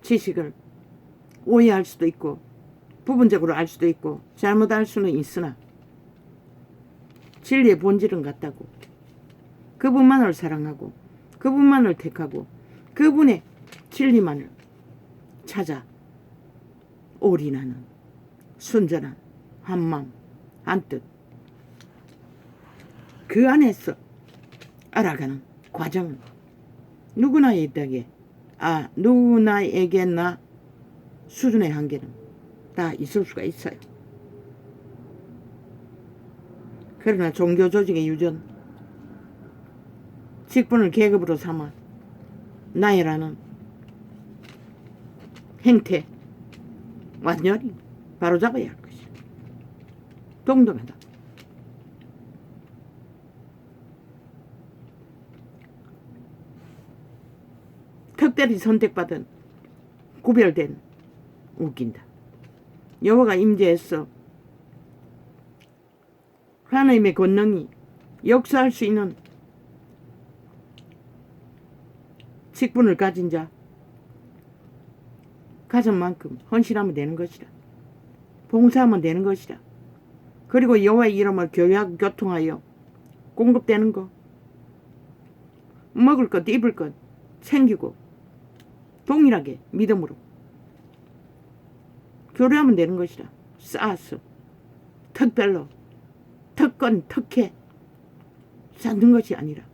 [SPEAKER 1] 지식을 오해할 수도 있고 부분적으로 알 수도 있고 잘못 알 수는 있으나 진리의 본질은 같다고. 그분만을 사랑하고 그분만을 택하고 그분의 진리만을 찾아 올인하는 순전한 한마음 한뜻 그 안에서 알아가는 과정은 누구나에게나 수준의 한계는 다 있을 수가 있어요. 그러나 종교 조직의 유전, 직분을 계급으로 삼아 나이라는 행태 완전히 바로잡아야 할 것이야. 동등하다. 특별히 선택받은 구별된 웃긴다. 여호와가 임재했어. 하나님의 권능이 역사할 수 있는 직분을 가진 자 가진 만큼 헌신하면 되는 것이다. 봉사하면 되는 것이다. 그리고 여호와의 이름을 교회하고 교통하여 공급되는 것, 먹을 것, 입을 것 챙기고 동일하게 믿음으로 교류하면 되는 것이다. 쌓아서 특별로 특권, 특혜 쌓는 것이 아니라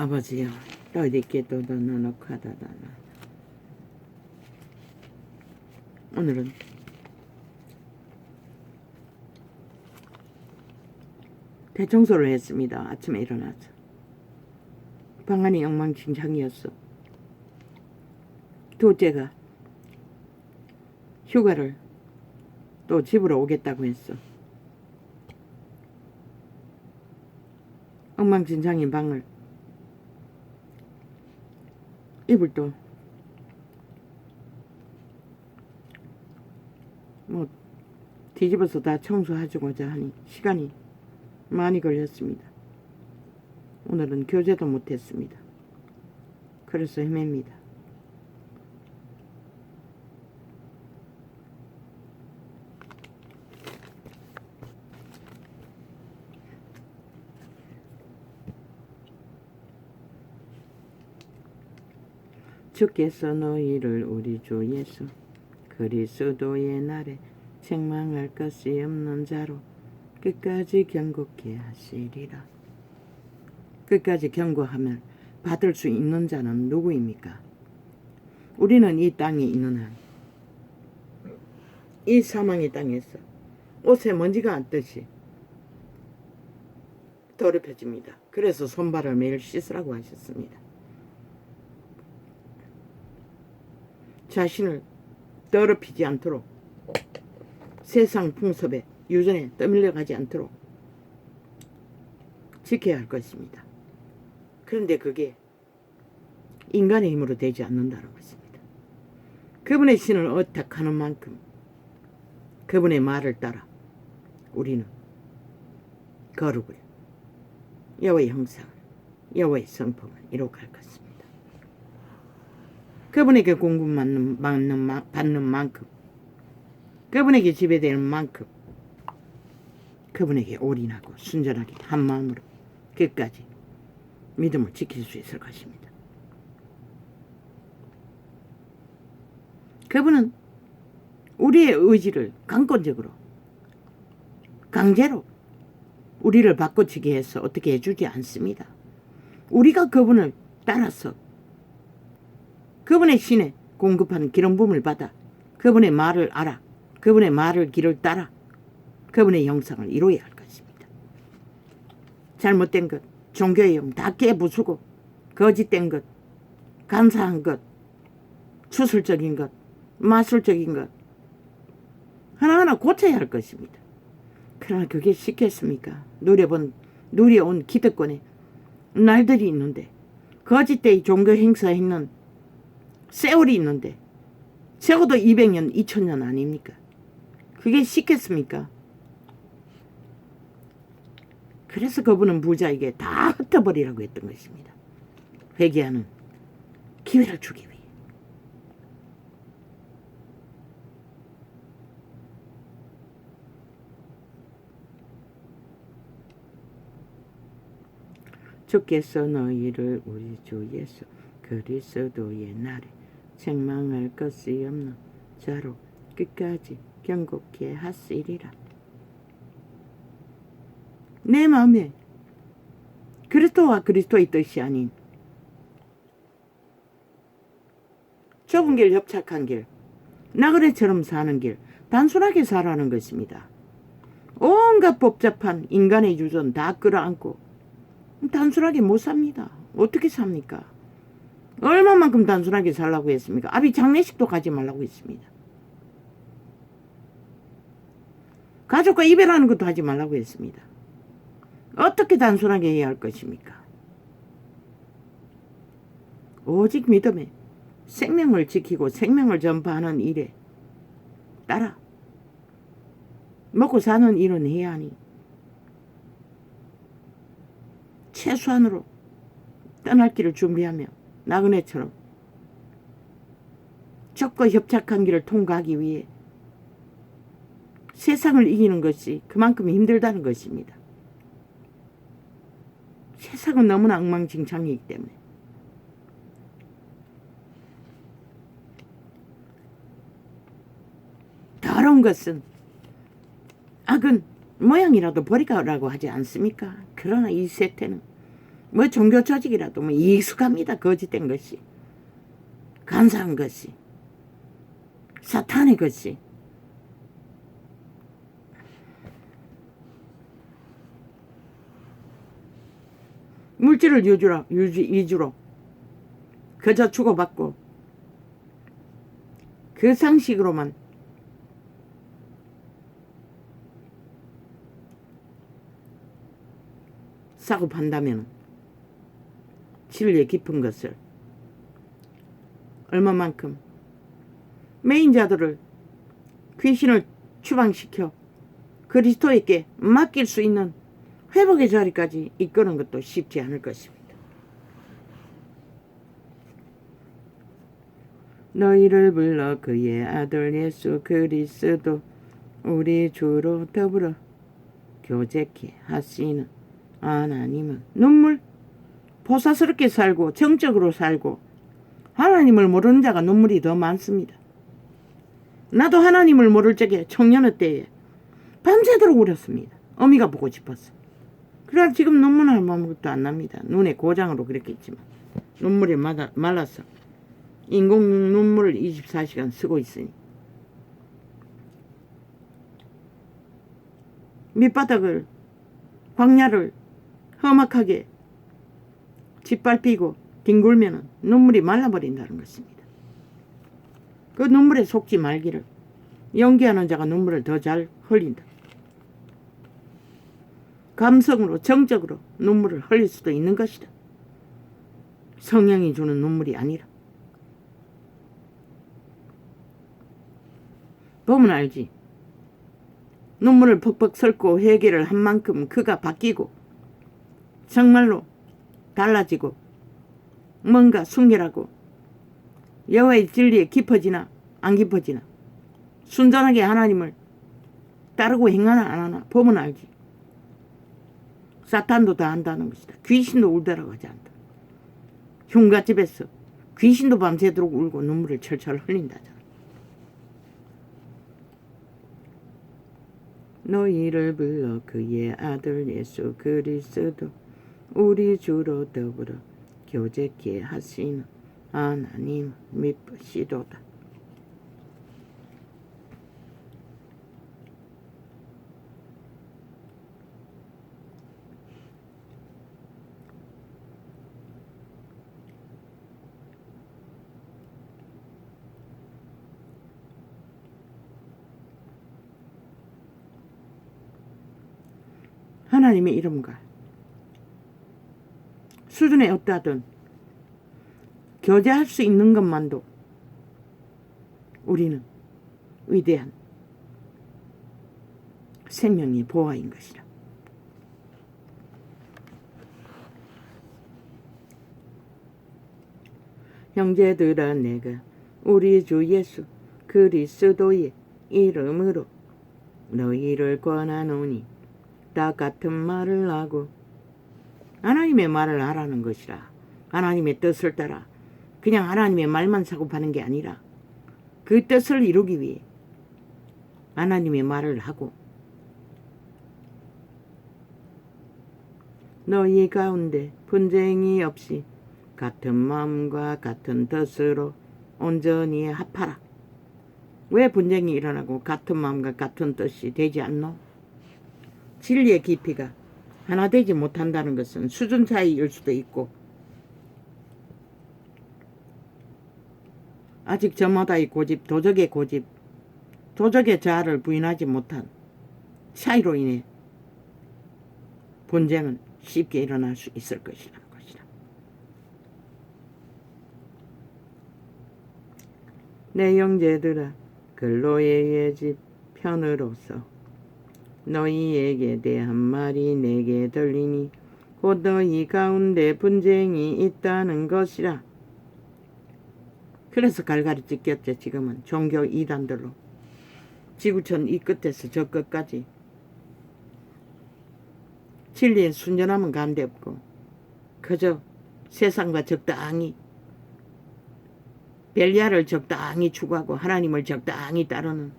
[SPEAKER 1] 아버지여 너희들께도 너넉하다다나. 오늘은 대청소를 했습니다. 아침에 일어나서 방안이 엉망진창이었어. 둘째가 휴가를 또 집으로 오겠다고 했어. 엉망진창인 방을 이불도 뒤집어서 다 청소해주고자 하니 시간이 많이 걸렸습니다. 오늘은 교제도 못했습니다. 그래서 헤맵니다. 주께서 너희를 우리 주 예수 그리스도의 날에 책망할 것이 없는 자로 끝까지 경고케 하시리라. 끝까지 경고하면 받을 수 있는 자는 누구입니까? 우리는 이 땅에 있는 한, 이 사망의 땅에서 옷에 먼지가 앉듯이 더럽혀집니다. 그래서 손발을 매일 씻으라고 하셨습니다. 자신을 더럽히지 않도록, 세상 풍습에 유전에 떠밀려가지 않도록 지켜야 할 것입니다. 그런데 그게 인간의 힘으로 되지 않는다는 것입니다. 그분의 신을 어탁하는 만큼 그분의 말을 따라 우리는 거룩을, 여호와의 형상을, 여호와의 성품을 이룩할 것입니다. 그분에게 받는 만큼, 그분에게 지배되는 만큼 그분에게 올인하고 순전하게 한 마음으로 끝까지 믿음을 지킬 수 있을 것입니다. 그분은 우리의 의지를 강권적으로, 강제로 우리를 바꿔치게 해서 어떻게 해주지 않습니다. 우리가 그분을 따라서 그분의 신에 공급하는 기름 부음을 받아 그분의 말을 알아, 그분의 말을 길을 따라 그분의 형상을 이루어야 할 것입니다. 잘못된 것, 종교의 영 다 깨부수고 거짓된 것, 간사한 것, 추술적인 것, 마술적인 것 하나하나 고쳐야 할 것입니다. 그러나 그게 쉽겠습니까? 누려온 기득권에 날들이 있는데, 거짓되이 종교 행사했는 세월이 있는데 적어도 200년, 2000년 아닙니까? 그게 쉽겠습니까? 그래서 그분은 부자에게 다 흩어버리라고 했던 것입니다. 회개하는 기회를 주기 위해. 주께서 너희를 우리 주 예수 그리스도의 날에 책망할 것이 없는 자로 끝까지 경고케 하시리라. 내 마음에 그리스도와 그리스도의 뜻이 아닌 좁은 길, 협착한 길, 나그네처럼 사는 길, 단순하게 살아가는 것입니다. 온갖 복잡한 인간의 유전 다 끌어안고 단순하게 못 삽니다. 어떻게 삽니까? 얼마만큼 단순하게 살라고 했습니까? 아비 장례식도 가지 말라고 했습니다. 가족과 이별하는 것도 하지 말라고 했습니다. 어떻게 단순하게 해야 할 것입니까? 오직 믿음에 생명을 지키고 생명을 전파하는 일에 따라 먹고 사는 일은 해야 하니 최소한으로 떠날 길을 준비하며 나그네처럼 좁고 협착한 길을 통과하기 위해 세상을 이기는 것이 그만큼 힘들다는 것입니다. 세상은 너무나 엉망진창이기 때문에. 더러운 것은, 악은 모양이라도 버리라고 하지 않습니까? 그러나 이 세태는 종교 조직이라도 익숙합니다. 거짓된 것이, 간사한 것이, 사탄의 것이. 물질을 위주로 그저 주고받고 그 상식으로만 사고 판다면 진리의 깊은 것을 얼마만큼 매인자들을 귀신을 추방시켜 그리스도에게 맡길 수 있는 회복의 자리까지 이끄는 것도 쉽지 않을 것입니다. 너희를 불러 그의 아들 예수 그리스도 우리 주로 더불어 교제케 하시는 하나님은 보사스럽게 살고 정적으로 살고 하나님을 모르는 자가 눈물이 더 많습니다. 나도 하나님을 모를 적에 청년의 때에 밤새도록 울었습니다. 어미가 보고 싶었어. 그래 지금 눈물 아무것도 안 납니다. 눈에 고장으로 그렇게 있지만 눈물이 말라서 인공 눈물을 24시간 쓰고 있으니 밑바닥을 광야를 험악하게 짓밟히고 뒹굴면 눈물이 말라버린다는 것입니다. 그 눈물에 속지 말기를. 연기하는 자가 눈물을 더 잘 흘린다. 감성으로 정적으로 눈물을 흘릴 수도 있는 것이다. 성령이 주는 눈물이 아니라. 보면 알지. 눈물을 퍽퍽 설고 회개를 한 만큼 그가 바뀌고 정말로 달라지고 뭔가 순결하고 여호와의 진리에 깊어지나 안 깊어지나 순전하게 하나님을 따르고 행하나 안 하나 보면 알지. 사탄도 다 안다는 것이다. 귀신도 울더라고 하지 않다. 흉가집에서 귀신도 밤새도록 울고 눈물을 철철 흘린다잖아. 너희를 불러 그의 아들 예수 그리스도 우리 주로 더불어 교제케 하시는 하나님 미쁘시도다. 하나님의 이름과 수준에 어떠하든 교제할 수 있는 것만도 우리는 위대한 생명의 보화인 것이라. 형제들아 내가 우리 주 예수 그리스도의 이름으로 너희를 권하노니 다 같은 말을 하고 하나님의 말을 하라는 것이라. 하나님의 뜻을 따라 그냥 하나님의 말만 사고파는 게 아니라 그 뜻을 이루기 위해 하나님의 말을 하고 너희 가운데 분쟁이 없이 같은 마음과 같은 뜻으로 온전히 합하라. 왜 분쟁이 일어나고 같은 마음과 같은 뜻이 되지 않노? 진리의 깊이가 하나 되지 못한다는 것은 수준 차이일 수도 있고 아직 저마다의 고집, 도적의 고집, 도적의 자아를 부인하지 못한 차이로 인해 분쟁은 쉽게 일어날 수 있을 것이라는 것이다. 내 형제들아 글로에의 집 편으로서 너희에게 대한 말이 내게 들리니 곧 너희 가운데 분쟁이 있다는 것이라. 그래서 갈갈이 찢겼죠. 지금은 종교 이단들로 지구촌 이 끝에서 저 끝까지 진리의 순전함은 간데없고 그저 세상과 적당히 벨리아를 적당히 추구하고 하나님을 적당히 따르는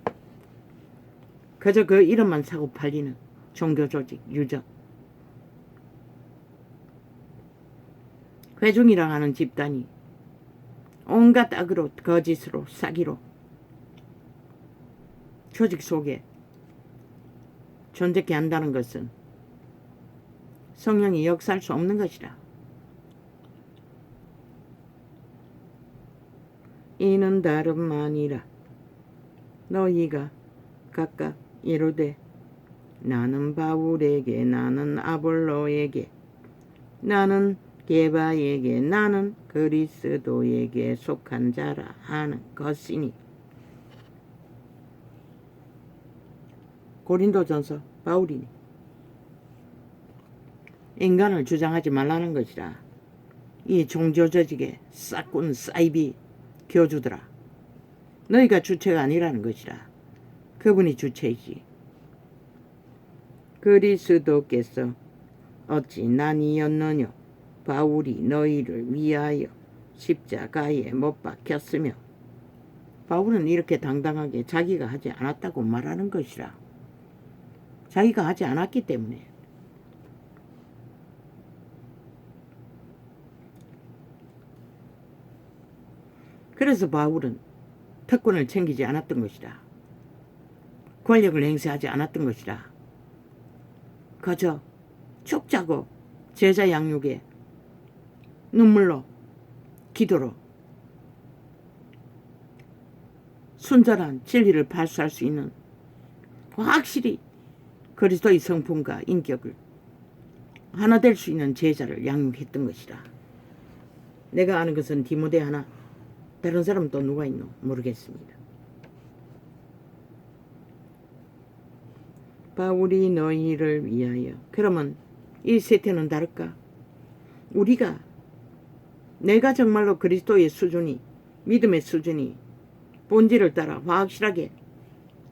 [SPEAKER 1] 그저 그 이름만 사고 팔리는 종교조직 유적 회중이라 하는 집단이 온갖 악으로 거짓으로 사기로 조직 속에 존재케 한다는 것은 성령이 역사할 수 없는 것이라. 이는 다름 아니라 너희가 각각 이르되 나는 바울에게 나는 아볼로에게 나는 게바에게 나는 그리스도에게 속한 자라 하는 것이니. 고린도전서 바울이니. 인간을 주장하지 말라는 것이라. 이 종교조직의 싹군 사이비 교주들아 너희가 주체가 아니라는 것이라. 그분이 주체이지. 그리스도께서 어찌 난이었느냐 바울이 너희를 위하여 십자가에 못 박혔으며 바울은 이렇게 당당하게 자기가 하지 않았다고 말하는 것이라. 자기가 하지 않았기 때문에. 그래서 바울은 특권을 챙기지 않았던 것이다. 권력을 행사하지 않았던 것이다. 그저 쭉 자고 제자 양육에 눈물로 기도로 순전한 진리를 발수할 수 있는 확실히 그리스도의 성품과 인격을 하나 될 수 있는 제자를 양육했던 것이다. 내가 아는 것은 디모데 하나, 다른 사람은 또 누가 있노 모르겠습니다. 바울이 너희를 위하여. 그러면 이 세태는 다를까? 우리가 내가 정말로 그리스도의 수준이, 믿음의 수준이 본질을 따라 확실하게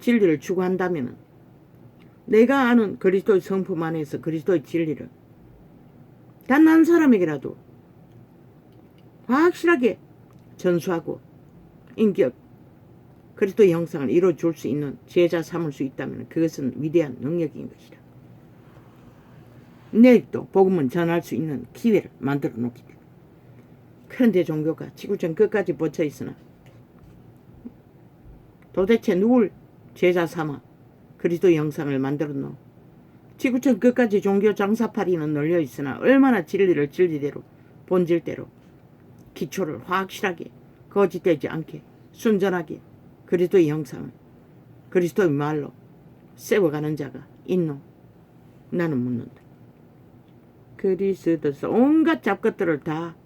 [SPEAKER 1] 진리를 추구한다면 내가 아는 그리스도의 성품 안에서 그리스도의 진리를 단 한 사람에게라도 확실하게 전수하고 인격, 그리스도의 형상을 이루어줄 수 있는 제자 삼을 수 있다면 그것은 위대한 능력인 것이다. 내일도 복음은 전할 수 있는 기회를 만들어 놓기 때문에. 그런데 종교가 지구촌 끝까지 뻗쳐 있으나 도대체 누굴 제자 삼아 그리스도의 형상을 만들어 놓? 지구촌 끝까지 종교 장사파리는 널려 있으나 얼마나 진리를 진리대로 본질대로 기초를 확실하게 거짓되지 않게 순전하게 그리스도의 형상을 그리스도의 말로 세워가는 자가 있노? 나는 묻는다. 그리스도서 온갖 잡것들을 다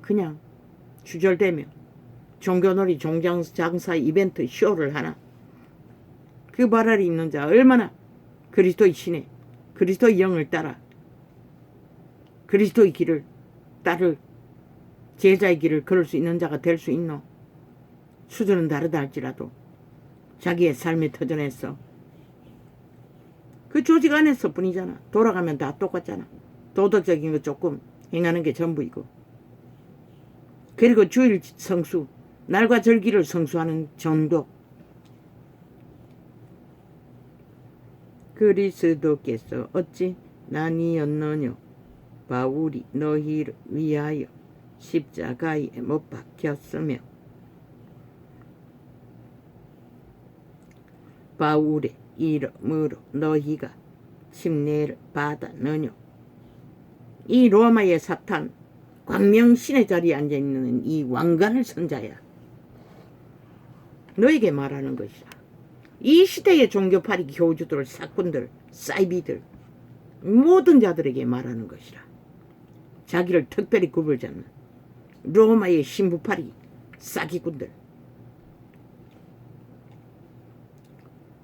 [SPEAKER 1] 그냥 주절되며 종교놀이 종장사 이벤트 쇼를 하나 그 발 아래 있는 자 얼마나 그리스도의 신에 그리스도의 영을 따라 그리스도의 길을 따를 제자의 길을 걸을 수 있는 자가 될 수 있노? 수준은 다르다 할지라도 자기의 삶의 터전에서 그 조직 안에서 뿐이잖아. 돌아가면 다 똑같잖아. 도덕적인 거 조금 행하는 게 전부이고 그리고 주일 성수 날과 절기를 성수하는 정도. 그리스도께서 어찌 나니었느뇨? 바울이 너희를 위하여 십자가에 못 박혔으며 바울의 이름으로 너희가 침례를 받았느뇨? 이 로마의 사탄 광명신의 자리에 앉아있는 이 왕관을 선 자야. 너에게 말하는 것이다. 이 시대의 종교파리 교주들, 사꾼들, 사이비들 모든 자들에게 말하는 것이다. 자기를 특별히 구별잡는 로마의 신부파리 사기꾼들.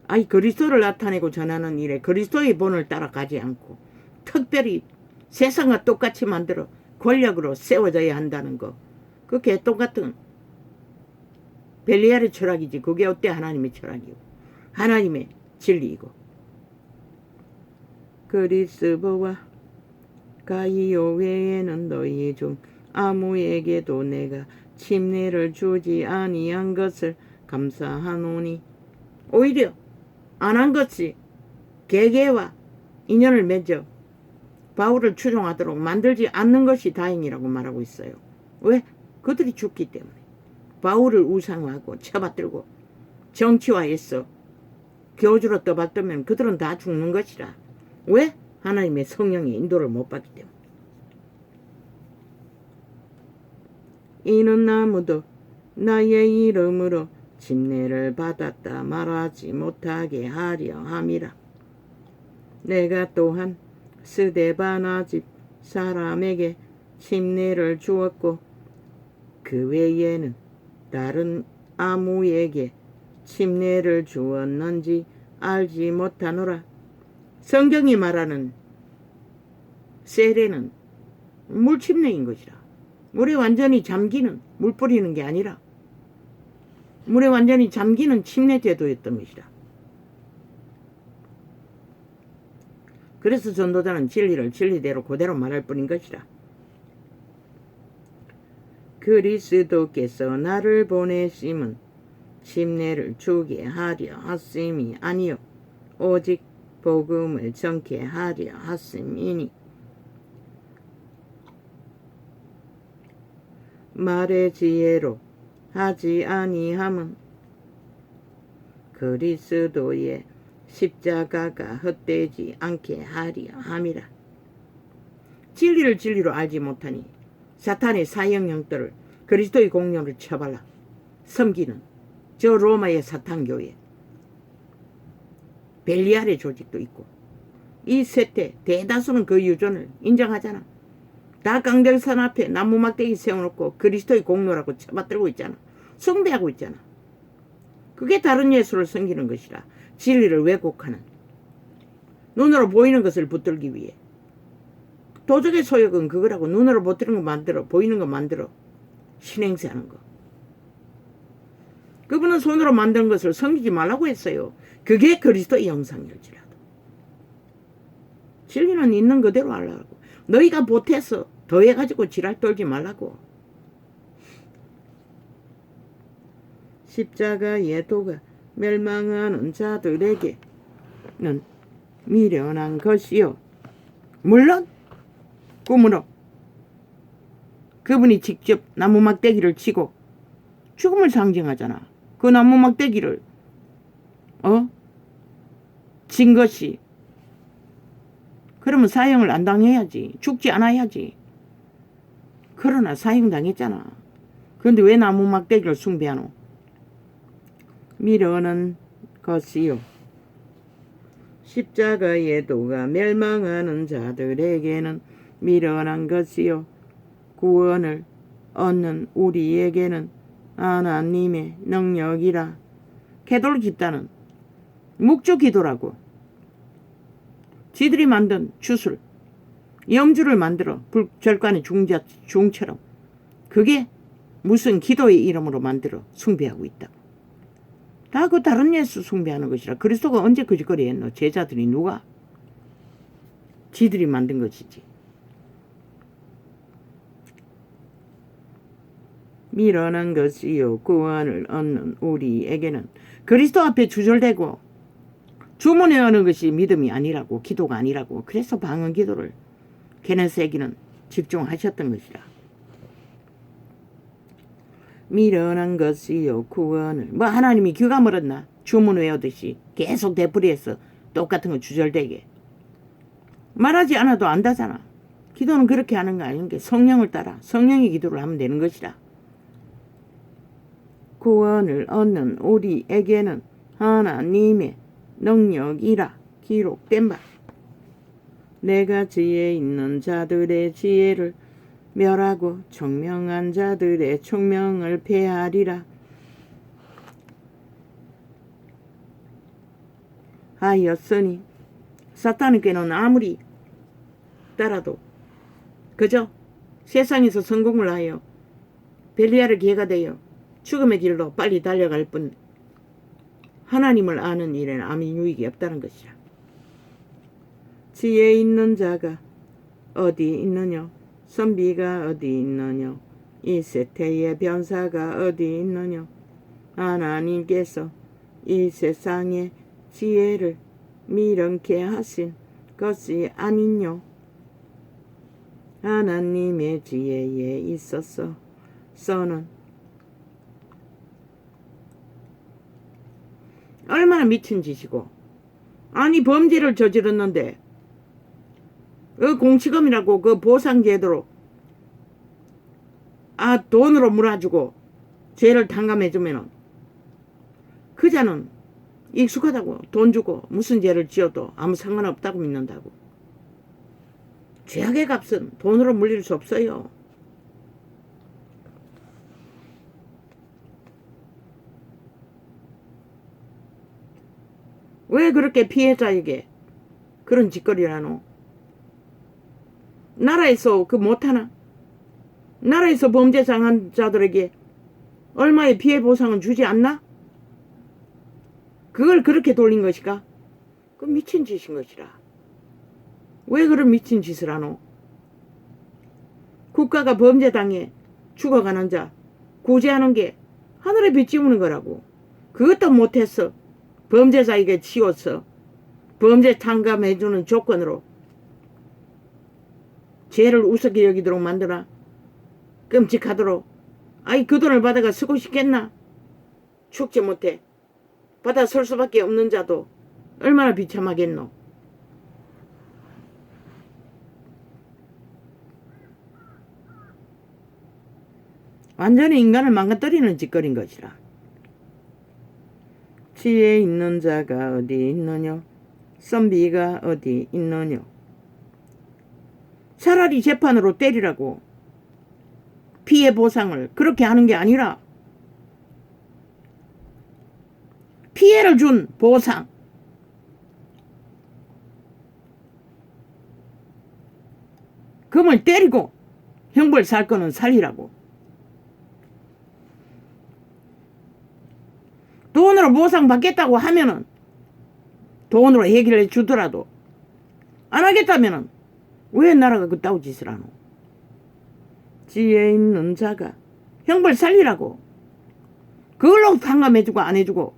[SPEAKER 1] 아이 그리스도를 나타내고 전하는 일에 그리스도의 본을 따라가지 않고 특별히 세상과 똑같이 만들어 권력으로 세워져야 한다는 거. 그 개똥같은 벨리알의 철학이지. 그게 어때 하나님의 철학이고 하나님의 진리이고. 그리스도와 가이오 외에는 너희 중 아무에게도 내가 침례를 주지 아니한 것을 감사하노니. 오히려 안 한 것이 계계와 인연을 맺어 바울을 추종하도록 만들지 않는 것이 다행이라고 말하고 있어요. 왜? 그들이 죽기 때문에. 바울을 우상화하고 쳐받들고 정치화해서 교주로 떠받들면 그들은 다 죽는 것이라. 왜? 하나님의 성령의 인도를 못 받기 때문에. 이는 아무도 나의 이름으로 침례를 받았다 말하지 못하게 하려 함이라. 내가 또한 스데바나 집 사람에게 침례를 주었고 그 외에는 다른 아무에게 침례를 주었는지 알지 못하노라. 성경이 말하는 세례는 물침례인 것이라. 물에 완전히 잠기는, 물 뿌리는 게 아니라 물에 완전히 잠기는 침례 제도였던 것이라. 그래서 전도자는 진리를 진리대로 그대로 말할 뿐인 것이라. 그리스도께서 나를 보내심은 심례를 주게 하려 하심이 아니요 오직 복음을 전케 하려 하심이니 말의 지혜로 하지 아니함은 그리스도의 십자가가 헛되지 않게 하려 함이라. 진리를 진리로 알지 못하니 사탄의 사형형들을 그리스도의 공로를 쳐발라 섬기는 저 로마의 사탄교회 벨리알의 조직도 있고 이 셋대 대다수는 그 유전을 인정하잖아. 다 강대산 앞에 나무 막대기 세워놓고 그리스도의 공로라고 쳐받들고 있잖아. 숭배하고 있잖아. 그게 다른 예수를 섬기는 것이라. 진리를 왜곡하는 눈으로 보이는 것을 붙들기 위해 도적의 소욕은 그거라고. 눈으로 보이는 거 만들어 보이는 거 만들어 신행세하는 거. 그분은 손으로 만든 것을 섬기지 말라고 했어요. 그게 그리스도의 형상일지라도. 진리는 있는 그대로 하려고. 너희가 보태서 더해가지고 지랄 떨지 말라고. 십자가의 도가 멸망하는 자들에게는 미련한 것이요. 물론 꿈으로 그분이 직접 나무 막대기를 치고 죽음을 상징하잖아. 그 나무 막대기를 진 것이 그러면 사형을 안 당해야지. 죽지 않아야지. 그러나 사형당했잖아. 그런데 왜 나무 막대기를 숭배하노? 미련한 것이요. 십자가의 도가 멸망하는 자들에게는 미련한 것이요. 구원을 얻는 우리에게는 하나님의 능력이라. 개돌 집단은 묵주기도라고. 지들이 만든 주술, 염주를 만들어 절간의 중처럼 그게 무슨 기도의 이름으로 만들어 숭배하고 있다고. 다 그 다른 예수 숭배하는 것이라. 그리스도가 언제 거짓거리 했노? 제자들이 누가? 지들이 만든 것이지. 미련한 것이요 구원을 얻는 우리에게는. 그리스도 앞에 주절되고 주문해 오는 것이 믿음이 아니라고. 기도가 아니라고. 그래서 방언 기도를 게네세기는 집중하셨던 것이라. 미련한 것이요 구원을. 하나님이 귀가 멀었나? 주문 외우듯이 계속 되풀이해서 똑같은 거 주절되게. 말하지 않아도 안다잖아. 기도는 그렇게 하는 거 아닌 게 성령을 따라 성령의 기도를 하면 되는 것이라. 구원을 얻는 우리에게는 하나님의 능력이라 기록된 바. 내가 지혜 있는 자들의 지혜를 멸하고 총명한 자들의 총명을 폐하리라 하였으니. 사탄에게는 아무리 따라도 그저 세상에서 성공을 하여 벨리알의 개가 되어 죽음의 길로 빨리 달려갈 뿐 하나님을 아는 일에는 아무 유익이 없다는 것이라. 지혜 있는 자가 어디 있느냐? 선비가 어디 있느냐? 이 세태의 변사가 어디 있느냐? 하나님께서 이 세상의 지혜를 미련케 하신 것이 아니뇨. 하나님의 지혜에 있어서는 얼마나 미친 짓이고. 아니 범죄를 저질렀는데 공치검이라고 그 보상제도로 돈으로 물어주고 죄를 탕감해주면은 그 자는 익숙하다고. 돈 주고 무슨 죄를 지어도 아무 상관없다고 믿는다고. 죄악의 값은 돈으로 물릴 수 없어요. 왜 그렇게 피해자에게 그런 짓거리를 하노? 나라에서 못하나? 나라에서 범죄 당한 자들에게 얼마의 피해 보상은 주지 않나? 그걸 그렇게 돌린 것이까? 그 미친 짓인 것이라. 왜 그런 미친 짓을 하노? 국가가 범죄 당해 죽어가는 자 구제하는 게 하늘에 빚 지우는 거라고. 그것도 못했어. 범죄자에게 치웠어. 범죄 탕감해주는 조건으로 죄를 우습게 여기도록 만드나? 끔찍하도록. 아이 그 돈을 받아가 쓰고 싶겠나? 죽지 못해. 받아 쓸 수밖에 없는 자도 얼마나 비참하겠노. 완전히 인간을 망가뜨리는 짓거리인 것이라. 지혜 있는 자가 어디 있느냐? 선비가 어디 있느냐? 차라리 재판으로 때리라고. 피해 보상을 그렇게 하는 게 아니라 피해를 준 보상. 금을 때리고 형벌 살 거는 살리라고. 돈으로 보상 받겠다고 하면은 돈으로 해결해 주더라도 안 하겠다면은 왜 나라가 그따위 짓을 하노? 지혜 있는 자가 형벌 살리라고. 그걸로 탕감해주고 안 해주고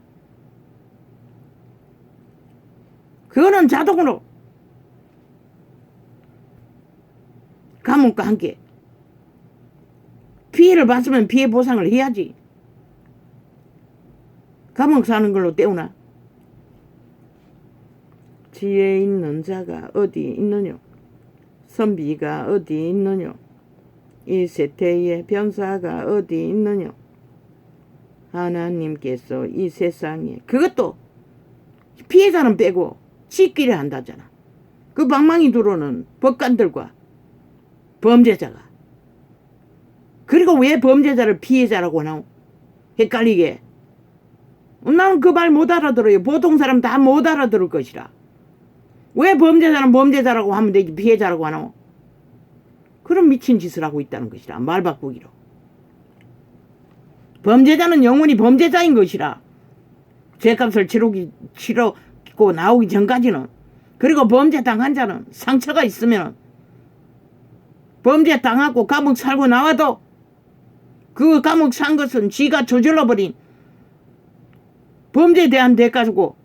[SPEAKER 1] 그거는 자동으로 감옥과 함께 피해를 봤으면 피해 보상을 해야지. 감옥 사는 걸로 때우나? 지혜 있는 자가 어디 있느냐? 선비가 어디 있느냐? 이 세태의 변사가 어디 있느냐? 하나님께서 이 세상에 그것도 피해자는 빼고 지끼려 한다잖아. 그 방망이 두로는 법관들과 범죄자가. 그리고 왜 범죄자를 피해자라고 하나? 헷갈리게. 나는 그 말 못 알아들어요. 보통 사람 다 못 알아들을 것이라. 왜 범죄자는 범죄자라고 하면 되지 피해자라고 하나? 그런 미친 짓을 하고 있다는 것이라. 말 바꾸기로. 범죄자는 영원히 범죄자인 것이라. 죄값을 치르고 나오기 전까지는. 그리고 범죄 당한 자는 상처가 있으면 범죄 당하고 감옥 살고 나와도 그 감옥 산 것은 지가 저질러버린 범죄에 대한 대가고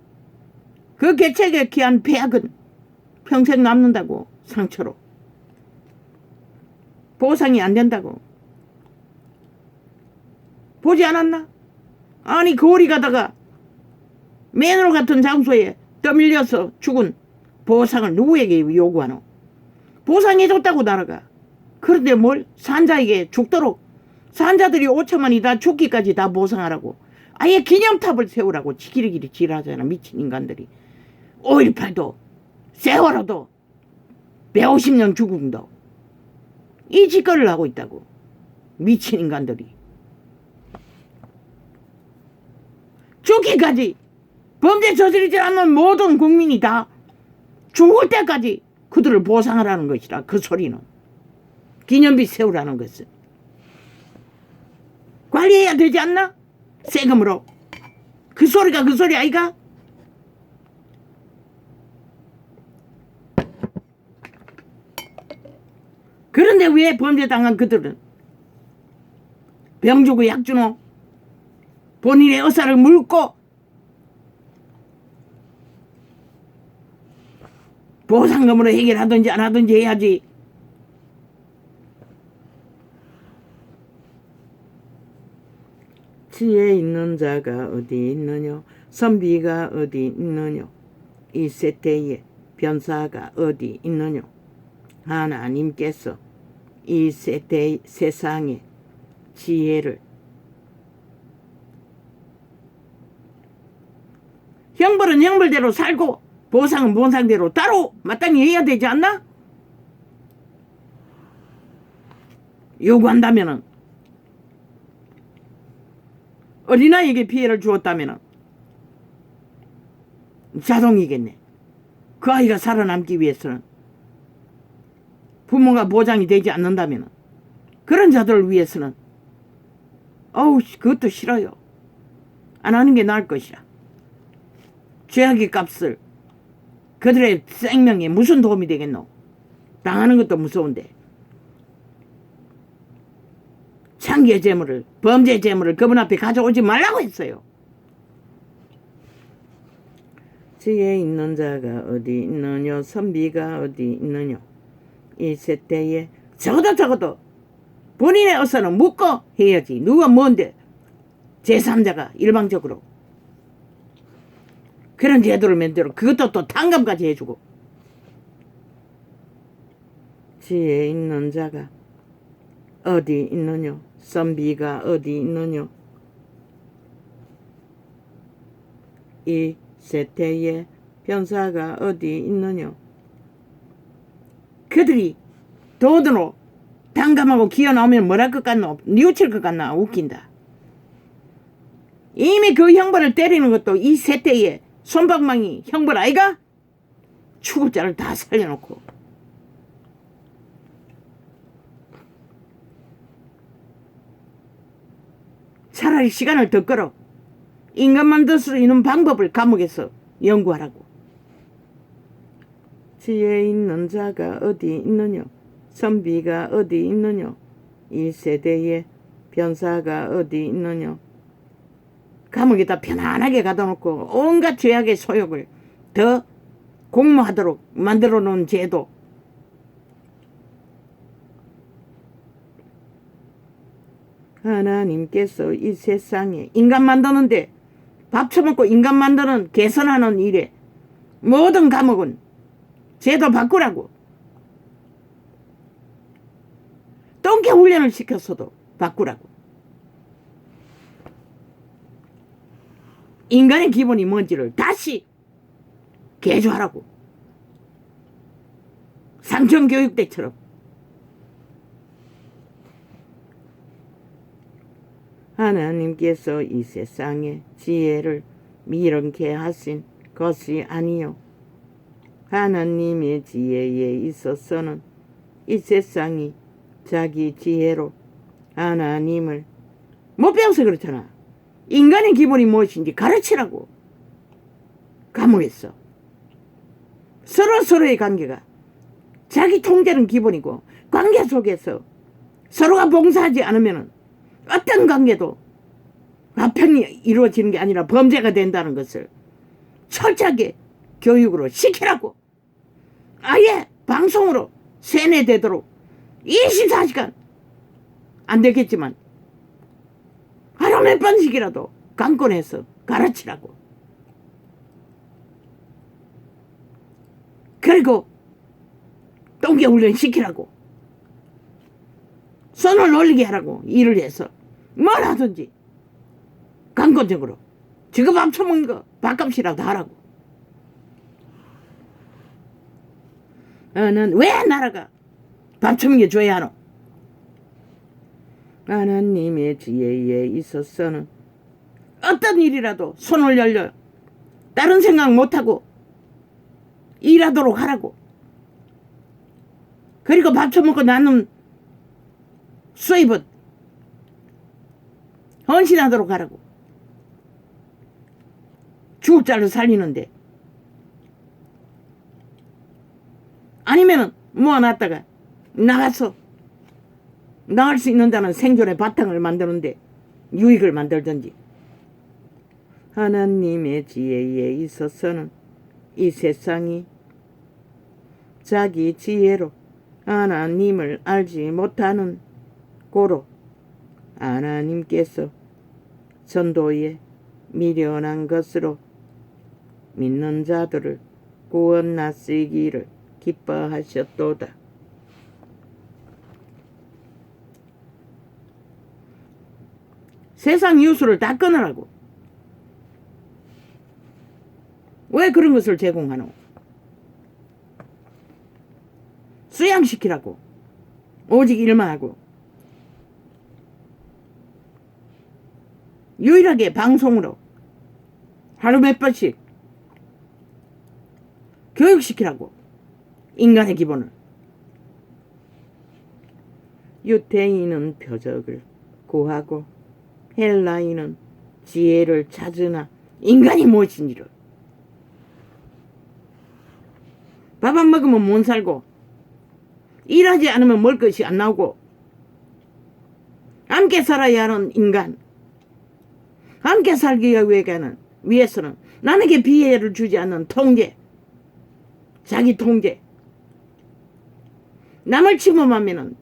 [SPEAKER 1] 그 개책에 기한 배약은 평생 남는다고. 상처로. 보상이 안 된다고. 보지 않았나? 아니 거리 가다가 맨홀 같은 장소에 떠밀려서 죽은 보상을 누구에게 요구하노? 보상해줬다고 나라가. 그런데 뭘 산자에게 죽도록 산자들이 5천만이 다 죽기까지 다 보상하라고. 아예 기념탑을 세우라고 지키리기리 지랄하잖아. 미친 인간들이. 5.18도 세월호도 150년 죽음도 이 짓거리를 하고 있다고. 미친 인간들이. 죽기까지 범죄 저지르지 않는 모든 국민이 다 죽을 때까지 그들을 보상하라는 것이라. 그 소리는. 기념비 세우라는 것은. 관리해야 되지 않나? 세금으로. 그 소리가 그 소리 아이가? 그런데 왜 범죄당한 그들은 병 주고 약 주노? 본인의 의사를 묻고 보상금으로 해결하든지 안 하든지 해야지. 지혜 있는 자가 어디 있느냐? 선비가 어디 있느냐? 이 세태의 변사가 어디 있느냐? 하나님께서 이 세상의 지혜를 형벌은 형벌대로 살고 보상은 보상대로 따로 마땅히 해야 되지 않나? 요구한다면은 어린아이에게 피해를 주었다면은 자동이겠네. 그 아이가 살아남기 위해서는 부모가 보장이 되지 않는다면 그런 자들을 위해서는 어우 그것도 싫어요. 안 하는 게 나을 것이라. 죄악의 값을 그들의 생명에 무슨 도움이 되겠노? 당하는 것도 무서운데 창기의 재물을 범죄 재물을 그분 앞에 가져오지 말라고 했어요. 지혜 있는 자가 어디 있느냐 선비가 어디 있느냐 일세 때에 적어도 본인의 의사는 묻고 해야지. 누가 뭔데 제3자가 일방적으로 그런 제도를 만들어 그것도 또 탕감까지 해주고. 지혜 있는 자가 어디 있느냐 선비가 어디 있느냐 이 세태의 변사가 어디 있느냐. 그들이 도드로 당감하고 기어 나오면 뭐랄 것 같노? 뉘우칠 것 같나? 웃긴다. 이미 그 형벌을 때리는 것도 이 세태의 손방망이 형벌 아이가? 죽을 자를 다 살려놓고. 차라리 시간을 더 끌어 인간 만들 수 있는 방법을 감옥에서 연구하라고. 지혜 있는 자가 어디 있느냐 선비가 어디 있느냐 이 세대의 변사가 어디 있느냐. 감옥에다 편안하게 가둬놓고 온갖 죄악의 소욕을 더 공모하도록 만들어 놓은 제도. 하나님께서 이 세상에 인간 만드는데 밥 처먹고 인간 만드는 개선하는 일에 모든 감옥은 제도 바꾸라고. 똥개 훈련을 시켰어도 바꾸라고. 인간의 기본이 뭔지를 다시 개조하라고. 삼천교육대처럼. 하나님께서 이 세상에 지혜를 미련케 하신 것이 아니요 하나님의 지혜에 있어서는 이 세상이 자기 지혜로 하나님을 못 배워서 그렇잖아. 인간의 기본이 무엇인지 가르치라고. 감옥에서 서로의 관계가 자기 통제는 기본이고 관계 속에서 서로가 봉사하지 않으면 어떤 관계도 화평이 이루어지는 게 아니라 범죄가 된다는 것을 철저하게 교육으로 시키라고. 아예 방송으로 세뇌되도록 24시간 안 되겠지만 하루 몇 번씩이라도 강권해서 가르치라고. 그리고 똥개훈련 시키라고. 손을 올리게 하라고. 일을 해서 뭘 하든지 강권적으로 지금 밥 처먹는 거 밥값이라도 하라고. 넌 왜 나라가 밥 처먹게 줘야 하노? 하나님의 지혜에 있어서는 어떤 일이라도 손을 열려 다른 생각 못하고 일하도록 하라고. 그리고 밥 처먹고 나는 수입은 헌신하도록 하라고. 죽을 자를 살리는데. 아니면은 모아놨다가 나가서 나갈 수 있는다는 생존의 바탕을 만드는데 유익을 만들든지. 하나님의 지혜에 있어서는 이 세상이 자기 지혜로 하나님을 알지 못하는 고로 하나님께서 전도에 미련한 것으로 믿는 자들을 구원하시기를 기뻐하셨도다. 세상 뉴스를 다 끊으라고. 왜 그런 것을 제공하노? 수양시키라고. 오직 일만 하고. 유일하게 방송으로 하루 몇 번씩 교육시키라고. 인간의 기본을. 유태인은 표적을 구하고 헬라인은 지혜를 찾으나 인간이 무엇인지를. 밥 안 먹으면 못 살고 일하지 않으면 먹을 것이 안 나오고 함께 살아야 하는 인간, 함께 살기 위해서는 위해서는 남에게 피해를 주지 않는 통제, 자기 통제. 남을 침범하면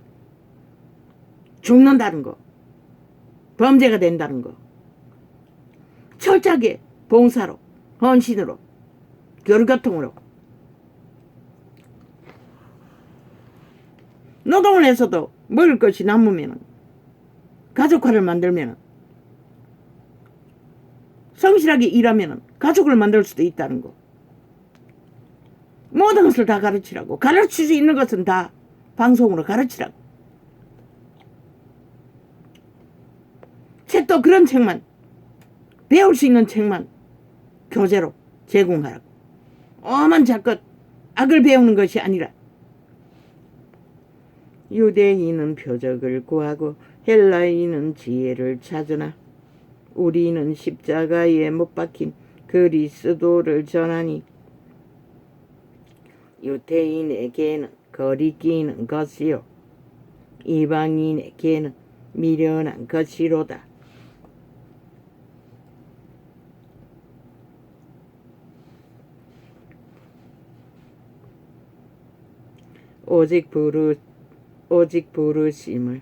[SPEAKER 1] 죽는다는 거, 범죄가 된다는 거. 철저하게 봉사로, 헌신으로, 교류교통으로 노동을 해서도 먹을 것이 남으면 가족화를 만들면 성실하게 일하면 가족을 만들 수도 있다는 거. 모든 것을 다 가르치라고. 가르칠 수 있는 것은 다 방송으로 가르치라고. 책도 그런 책만, 배울 수 있는 책만 교재로 제공하라고. 엄한 자껏 악을 배우는 것이 아니라. 유대인은 표적을 구하고 헬라인은 지혜를 찾으나 우리는 십자가에 못 박힌 그리스도를 전하니 유대인에게는 거리끼는 것이요 이방인에게는 미련한 것이로다. 오직 부르심을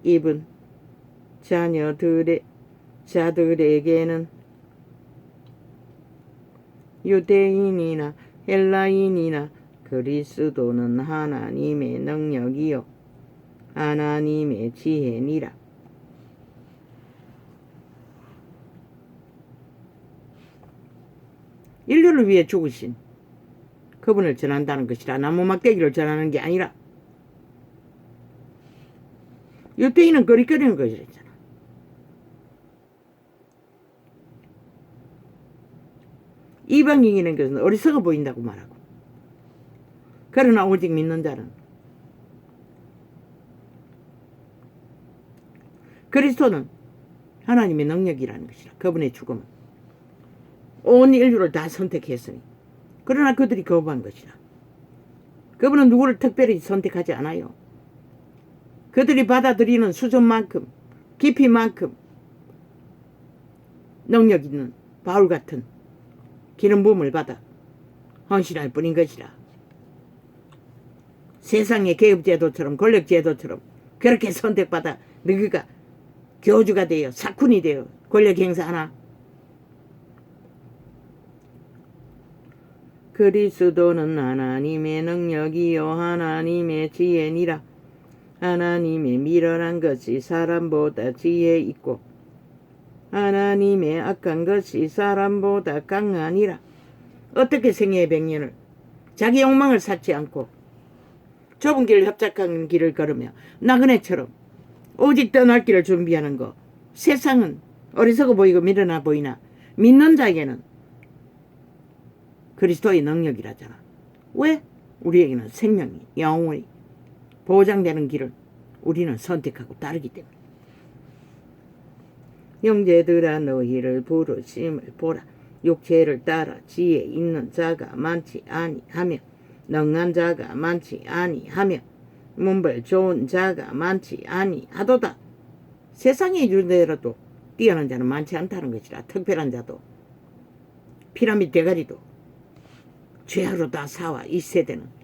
[SPEAKER 1] 입은 자들에게는 유대인이나 헬라인이나 그리스도는 하나님의 능력이요 하나님의 지혜니라. 인류를 위해 죽으신 그분을 전한다는 것이라. 나무 막대기를 전하는 게 아니라. 유대인은 거리거리는 것이랬잖아. 이방인이라는 것은 어리석어 보인다고 말하고. 그러나 오직 믿는 자는 그리스도는 하나님의 능력이라는 것이라. 그분의 죽음은 온 인류를 다 선택했으니. 그러나 그들이 거부한 것이라. 그분은 누구를 특별히 선택하지 않아요. 그들이 받아들이는 수준만큼, 깊이만큼 능력 있는 바울 같은 기름 부음을 받아 헌신할 뿐인 것이라. 세상의 계급제도처럼 권력제도처럼 그렇게 선택받아 너희가 교주가 되어 사꾼이 되어 권력 행사하나? 그리스도는 하나님의 능력이요 하나님의 지혜니라. 하나님의 미련한 것이 사람보다 지혜 있고 하나님의 악한 것이 사람보다 강하니라. 어떻게 생애의 백년을 자기 욕망을 샀지 않고 좁은 길 협착한 길을 걸으며 나그네처럼 오직 떠날 길을 준비하는 거. 세상은 어리석어 보이고 미련하 보이나 믿는 자에게는 그리스도의 능력이라잖아. 왜? 우리에게는 생명이 영원히 보장되는 길을 우리는 선택하고 따르기 때문에. 형제들아 너희를 부르심을 보라. 육체를 따라 지혜 있는 자가 많지 아니하며 능한 자가 많지 아니하며 문벌 좋은 자가 많지 아니하도다. 세상의 유대로도 뛰어난 자는 많지 않다는 것이라. 특별한 자도 피라미드 대가리도 죄하로 다 사와. 이 세대는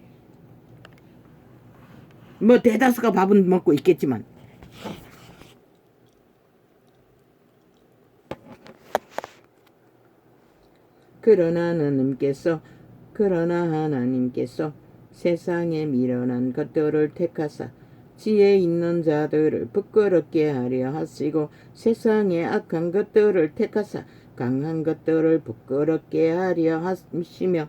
[SPEAKER 1] 뭐 대다수가 밥은 먹고 있겠지만 그러나 하나님께서 세상에 미련한 것들을 택하사 지혜 있는 자들을 부끄럽게 하려 하시고 세상에 악한 것들을 택하사 강한 것들을 부끄럽게 하려 하시며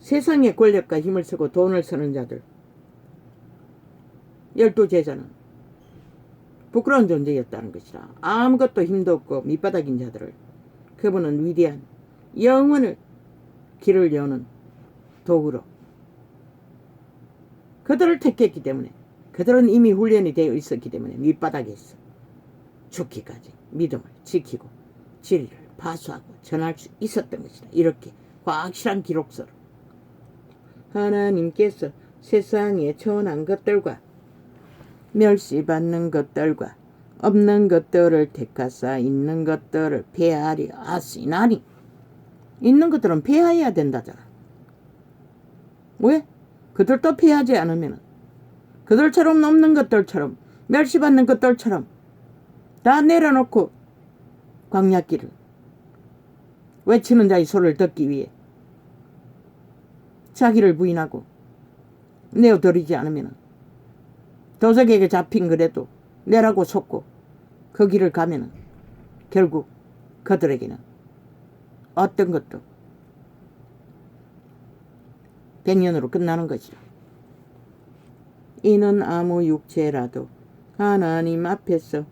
[SPEAKER 1] 세상의 권력과 힘을 쓰고 돈을 쓰는 자들 12제자는 부끄러운 존재였다는 것이라. 아무것도 힘도 없고 밑바닥인 자들을 그분은 위대한 영원을 길을 여는 도구로 그들을 택했기 때문에 그들은 이미 훈련이 되어 있었기 때문에 밑바닥에서 죽기까지 믿음을 지키고 진리를 파수하고 전할 수 있었던 것이라. 이렇게 확실한 기록서로 하나님께서 세상에 천한 것들과 멸시받는 것들과 없는 것들을 택하사 있는 것들을 폐하려 하시나니. 있는 것들은 폐하여야 된다잖아. 왜? 그들도 폐하지 않으면 그들처럼 없는 것들처럼 멸시받는 것들처럼 다 내려놓고 광야길을 외치는 자의 소리를 듣기 위해 자기를 부인하고 내어드리지 않으면 도적에게 잡힌 그래도 내라고 속고 그 길을 가면 결국 그들에게는 어떤 것도 100년으로 끝나는 것이라. 이는 아무 육체라도 하나님 앞에서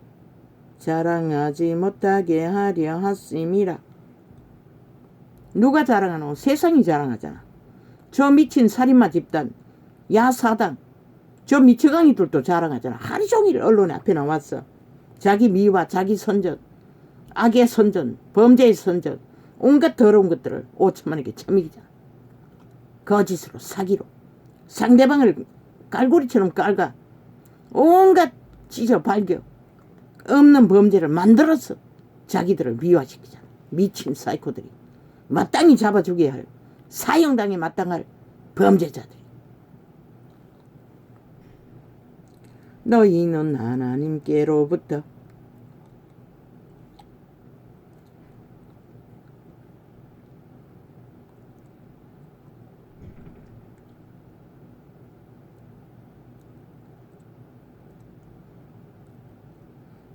[SPEAKER 1] 자랑하지 못하게 하려 하심이라. 누가 자랑하노? 세상이 자랑하잖아. 저 미친 살인마 집단, 야사당, 저 미쳐강이들도 자랑하잖아. 하루 종일 언론 앞에 나왔어. 자기 미와 자기 선전, 악의 선전, 범죄의 선전, 온갖 더러운 것들을 5천만에게 처먹이잖아. 거짓으로, 사기로 상대방을 깔고리처럼 깔가 온갖 찢어 발겨 없는 범죄를 만들어서 자기들을 미화시키잖아. 미친 사이코들이 마땅히 잡아 죽여야 할, 사형당에 마땅할 범죄자들이. 너희는 하나님께로부터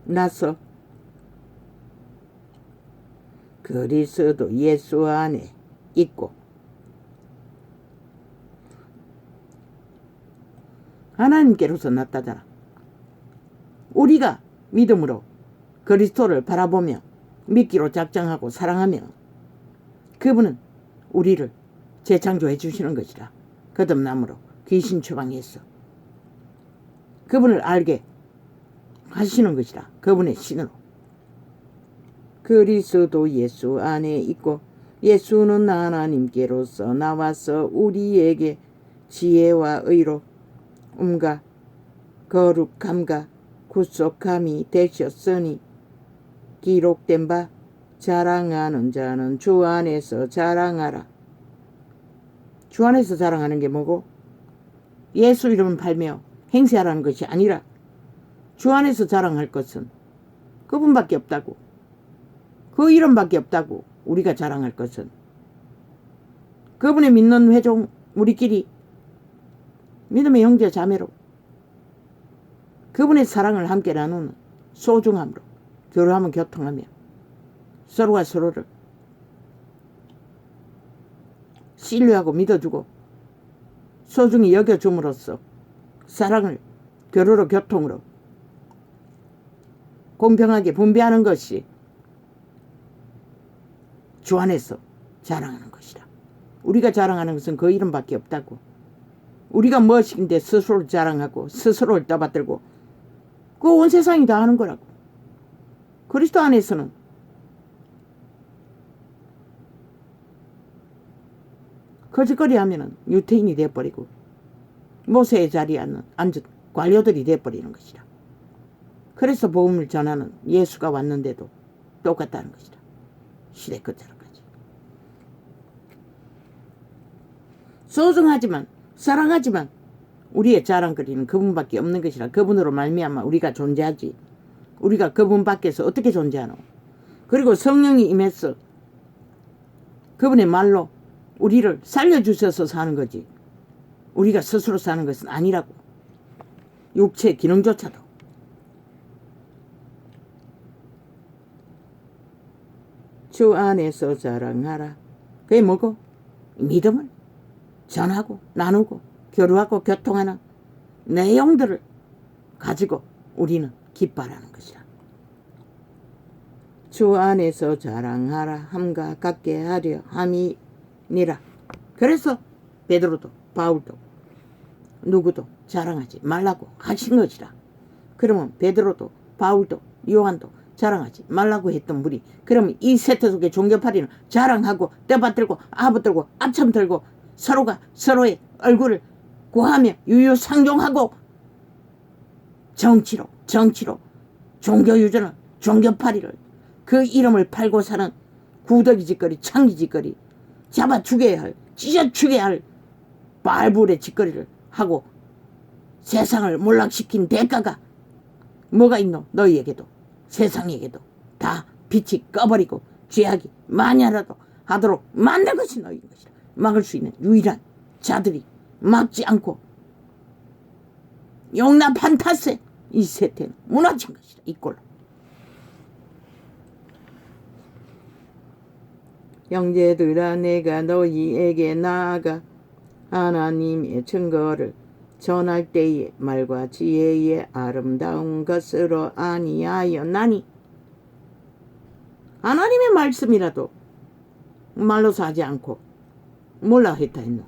[SPEAKER 1] 나서 그리스도 예수 안에 있고 하나님께로서 났다잖아. 우리가 믿음으로 그리스도를 바라보며 믿기로 작정하고 사랑하며 그분은 우리를 재창조해 주시는 것이라. 거듭남으로 귀신 추방해서 그분을 알게 하시는 것이라. 그분의 신으로. 그리스도 예수 안에 있고 예수는 하나님께로서 나와서 우리에게 지혜와 의로 음과 거룩함과 구속함이 되셨으니 기록된 바 자랑하는 자는 주 안에서 자랑하라. 주 안에서 자랑하는 게 뭐고? 예수 이름을 팔며 행세하라는 것이 아니라 주 안에서 자랑할 것은 그분밖에 없다고. 그 이름밖에 없다고. 우리가 자랑할 것은 그분의 믿는 회종 우리끼리 믿음의 형제 자매로 그분의 사랑을 함께 나누는 소중함으로 교류하면 교통하며 서로가 서로를 신뢰하고 믿어주고 소중히 여겨줌으로써 사랑을 교류로 교통으로 공평하게 분배하는 것이 주 안에서 자랑하는 것이라. 우리가 자랑하는 것은 그 이름밖에 없다고. 우리가 무엇인데 스스로를 자랑하고 스스로를 떠받들고 그 온 세상이 다 하는 거라고. 그리스도 안에서는 거짓거리 하면은 유태인이 돼버리고 모세의 자리에 앉은 관료들이 돼버리는 것이라. 그래서 복음을 전하는 예수가 왔는데도 똑같다는 것이라. 시대 끝자락까지. 소중하지만 사랑하지만 우리의 자랑거리는 그분밖에 없는 것이라. 그분으로 말미암아 우리가 존재하지. 우리가 그분 밖에서 어떻게 존재하노? 그리고 성령이 임해서 그분의 말로 우리를 살려주셔서 사는 거지. 우리가 스스로 사는 것은 아니라고. 육체 기능조차도. 주 안에서 자랑하라. 그게 뭐고? 믿음을 전하고 나누고 교류하고 교통하는 내용들을 가지고 우리는 기뻐하라는 것이라. 주 안에서 자랑하라 함과 같게 하려 함이니라. 그래서 베드로도 바울도 누구도 자랑하지 말라고 하신 것이라. 그러면 베드로도 바울도 요한도 자랑하지 말라고 했던 분이 그러면 이 세태 속의 종교파리는 자랑하고 떠받들고 아부들고 앞참 들고 서로가 서로의 얼굴을 구하며 유유상종하고 정치로 종교유저는 종교파리를 그 이름을 팔고 사는 구더기짓거리 창기짓거리 잡아 죽여야 할 찢어 죽여야 할 발불의 짓거리를 하고 세상을 몰락시킨 대가가 뭐가 있노? 너희에게도 세상에게도 다 빛이 꺼버리고 죄악이 만약이라도 하도록 만든 것이 너희인 것이라. 막을 수 있는 유일한 자들이 막지 않고 용납한 탓에 이 세태는 무너진 것이라. 이 꼴로. 형제들아, 내가 너희에게 나아가 하나님의 증거를 전할 때에 말과 지혜의 아름다운 것으로 아니하였나니. 하나님의 말씀이라도 말로서 하지 않고 몰라 했다 했노.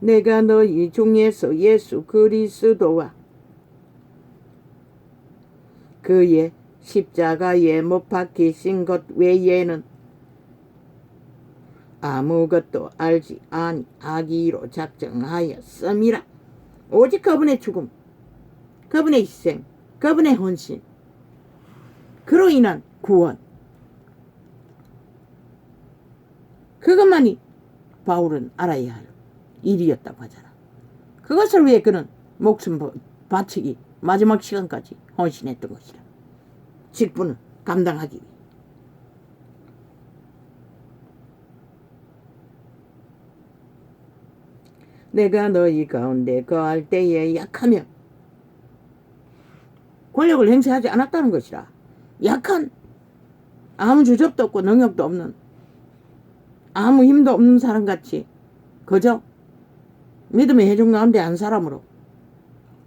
[SPEAKER 1] 내가 너희 중에서 예수 그리스도와 그의 십자가에 못 박히신 것 외에는 아무것도 알지 아니하기로 작정하였음이라. 오직 그분의 죽음, 그분의 희생, 그분의 헌신, 그로 인한 구원, 그것만이 바울은 알아야 할 일이었다고 하잖아. 그것을 위해 그는 목숨 바치기 마지막 시간까지 헌신했던 것이라. 직분을 감당하기 위해. 내가 너희 가운데 거할 때에 약하며 권력을 행사하지 않았다는 것이라. 약한, 아무 주접도 없고 능력도 없는, 아무 힘도 없는 사람같이 그저 믿음의 회중 가운데 한 사람으로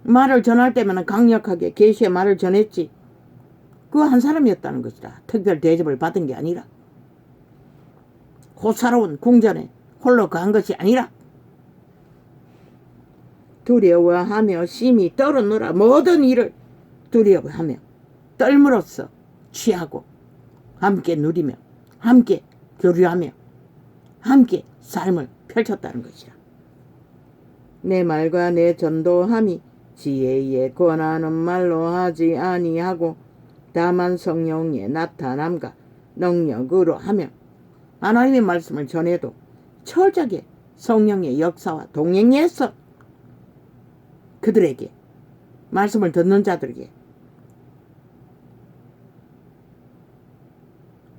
[SPEAKER 1] 말을 전할 때면 강력하게 계시의 말을 전했지. 그 한 사람이었다는 것이라. 특별 대접을 받은 게 아니라, 호사로운 궁전에 홀로 간 것이 아니라, 두려워하며 심히 떨어노라. 모든 일을 두려워하며 떨므로써 취하고 함께 누리며 함께 교류하며 함께 삶을 펼쳤다는 것이라. 내 말과 내 전도함이 지혜에 권하는 말로 하지 아니하고 다만 성령의 나타남과 능력으로 하며. 하나님의 말씀을 전해도 철저하게 성령의 역사와 동행해서 그들에게, 말씀을 듣는 자들에게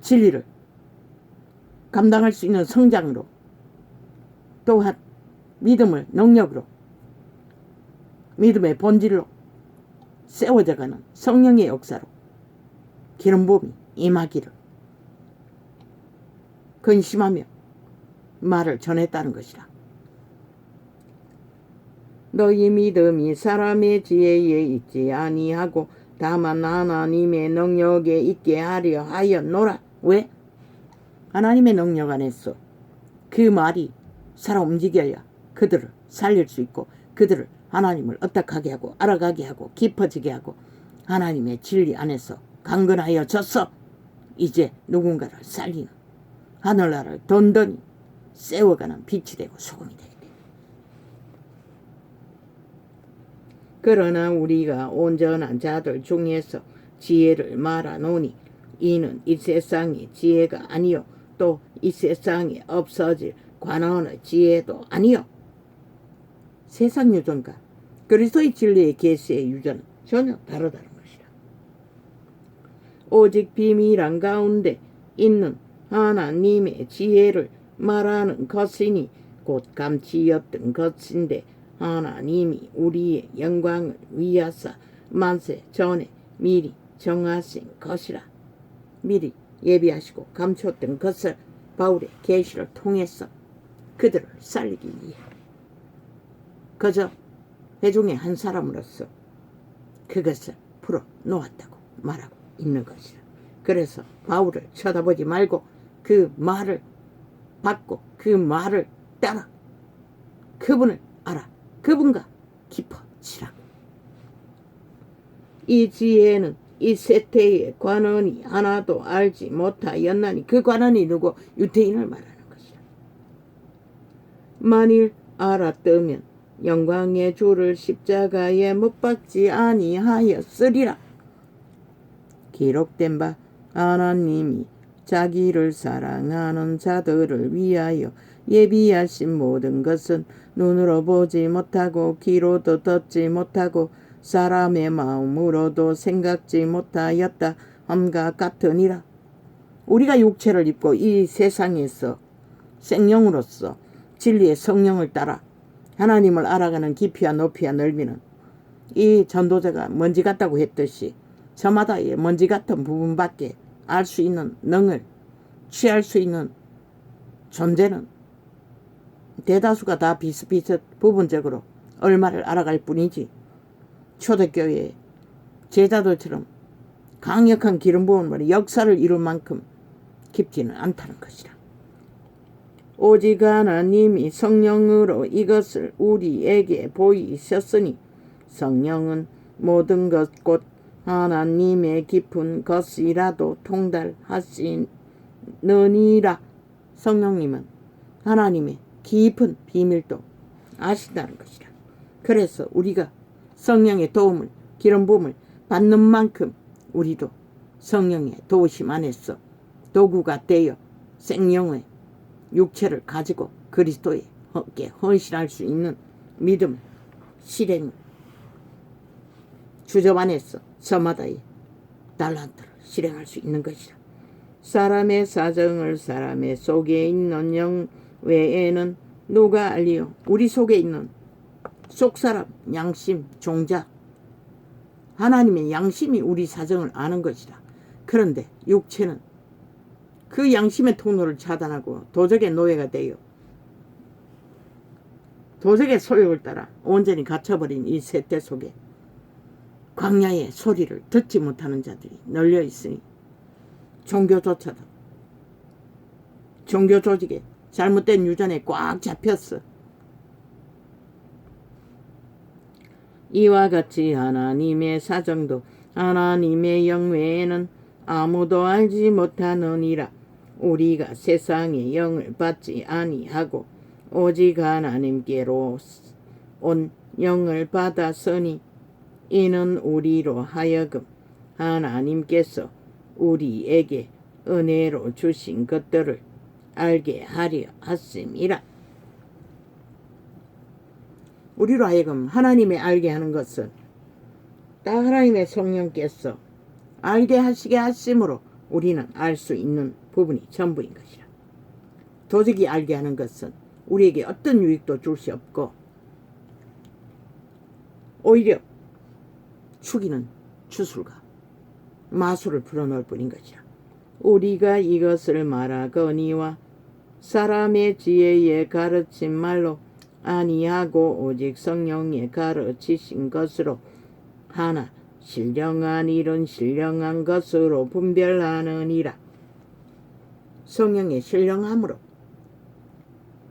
[SPEAKER 1] 진리를 감당할 수 있는 성장으로, 또한 믿음을 능력으로, 믿음의 본질로 세워져가는 성령의 역사로 기름 부음이 임하기를 근심하며 말을 전했다는 것이라. 너희 믿음이 사람의 지혜에 있지 아니하고 다만 하나님의 능력에 있게 하려 하였노라. 왜? 하나님의 능력 안에서 그 말이 살아 움직여야 그들을 살릴 수 있고 그들을 하나님을 어떡하게 하고 알아가게 하고 깊어지게 하고 하나님의 진리 안에서 강건하여져서 이제 누군가를 살리는, 하늘나라를 던던히 세워가는 빛이 되고 소금이 되게 돼. 그러나 우리가 온전한 자들 중에서 지혜를 말하노니 이는 이 세상의 지혜가 아니요 또 이 세상에 없어질 관원의 지혜도 아니요. 세상 유전과 그리스도의 진리의 계시의 유전은 전혀 다르다는 것이라. 오직 비밀한 가운데 있는 하나님의 지혜를 말하는 것이니 곧 감치였던 것인데 하나님이 우리의 영광을 위하사 만세 전에 미리 정하신 것이라. 미리 예비하시고 감췄던 것을 바울의 계시를 통해서 그들을 살리기 위해 그저 회중의 한 사람으로서 그것을 풀어 놓았다고 말하고 있는 것이라. 그래서 바울을 쳐다보지 말고 그 말을 받고 그 말을 따라 그분을 알아 그분과 깊어지라고. 이 지혜는 이 세태의 관원이 하나도 알지 못하였나니. 그 관원이 누구? 유대인을 말하는 것이라. 만일 알았다면 영광의 주를 십자가에 못 박지 아니하였으리라. 기록된 바 하나님이 자기를 사랑하는 자들을 위하여 예비하신 모든 것은 눈으로 보지 못하고 귀로도 듣지 못하고 사람의 마음으로도 생각지 못하였다 함과 같으니라. 우리가 육체를 입고 이 세상에서 생명으로서 진리의 성령을 따라 하나님을 알아가는 깊이와 높이와 넓이는 이 전도자가 먼지 같다고 했듯이 저마다의 먼지 같은 부분밖에 알 수 있는 능을 취할 수 있는 존재는 대다수가 다 비슷비슷 부분적으로 얼마를 알아갈 뿐이지 초대교회의 제자들처럼 강력한 기름 부음으로 역사를 이룰 만큼 깊지는 않다는 것이라. 오직 하나님이 성령으로 이것을 우리에게 보이셨으니 성령은 모든 것 곧 하나님의 깊은 것이라도 통달하시느니라. 성령님은 하나님의 깊은 비밀도 아신다는 것이라. 그래서 우리가 성령의 도움을 기름 부음을 받는 만큼 우리도 성령의 도우심 안에서 도구가 되어 생명의 육체를 가지고 그리스도에게 헌신할 수 있는 믿음, 실행, 주접 안에서 저마다의 달란트를 실행할 수 있는 것이라. 사람의 사정을 사람의 속에 있는 영 외에는 누가 알리요? 우리 속에 있는 속사람, 양심, 종자, 하나님의 양심이 우리 사정을 아는 것이라. 그런데 육체는 그 양심의 통로를 차단하고 도적의 노예가 되어 도적의 소욕을 따라 온전히 갇혀버린 이 세대 속에 광야의 소리를 듣지 못하는 자들이 널려 있으니 종교조차도 종교 조직에 잘못된 유전에 꽉 잡혔어. 이와 같이 하나님의 사정도 하나님의 영 외에는 아무도 알지 못하느니라. 우리가 세상의 영을 받지 아니하고 오직 하나님께로 온 영을 받았으니 이는 우리로 하여금 하나님께서 우리에게 은혜로 주신 것들을 알게 하려 하심이라. 우리로 하여금 하나님의 알게 하는 것은 딱 하나님의 성령께서 알게 하시게 하심으로 우리는 알 수 있는 부분이 전부인 것이라. 도적이 알게 하는 것은 우리에게 어떤 유익도 줄 수 없고 오히려 죽이는 주술과 마술을 풀어놓을 뿐인 것이라. 우리가 이것을 말하거니와 사람의 지혜에 가르친 말로 아니하고 오직 성령에 가르치신 것으로 하나 신령한 일은 신령한 것으로 분별하느니라. 성령의 신령함으로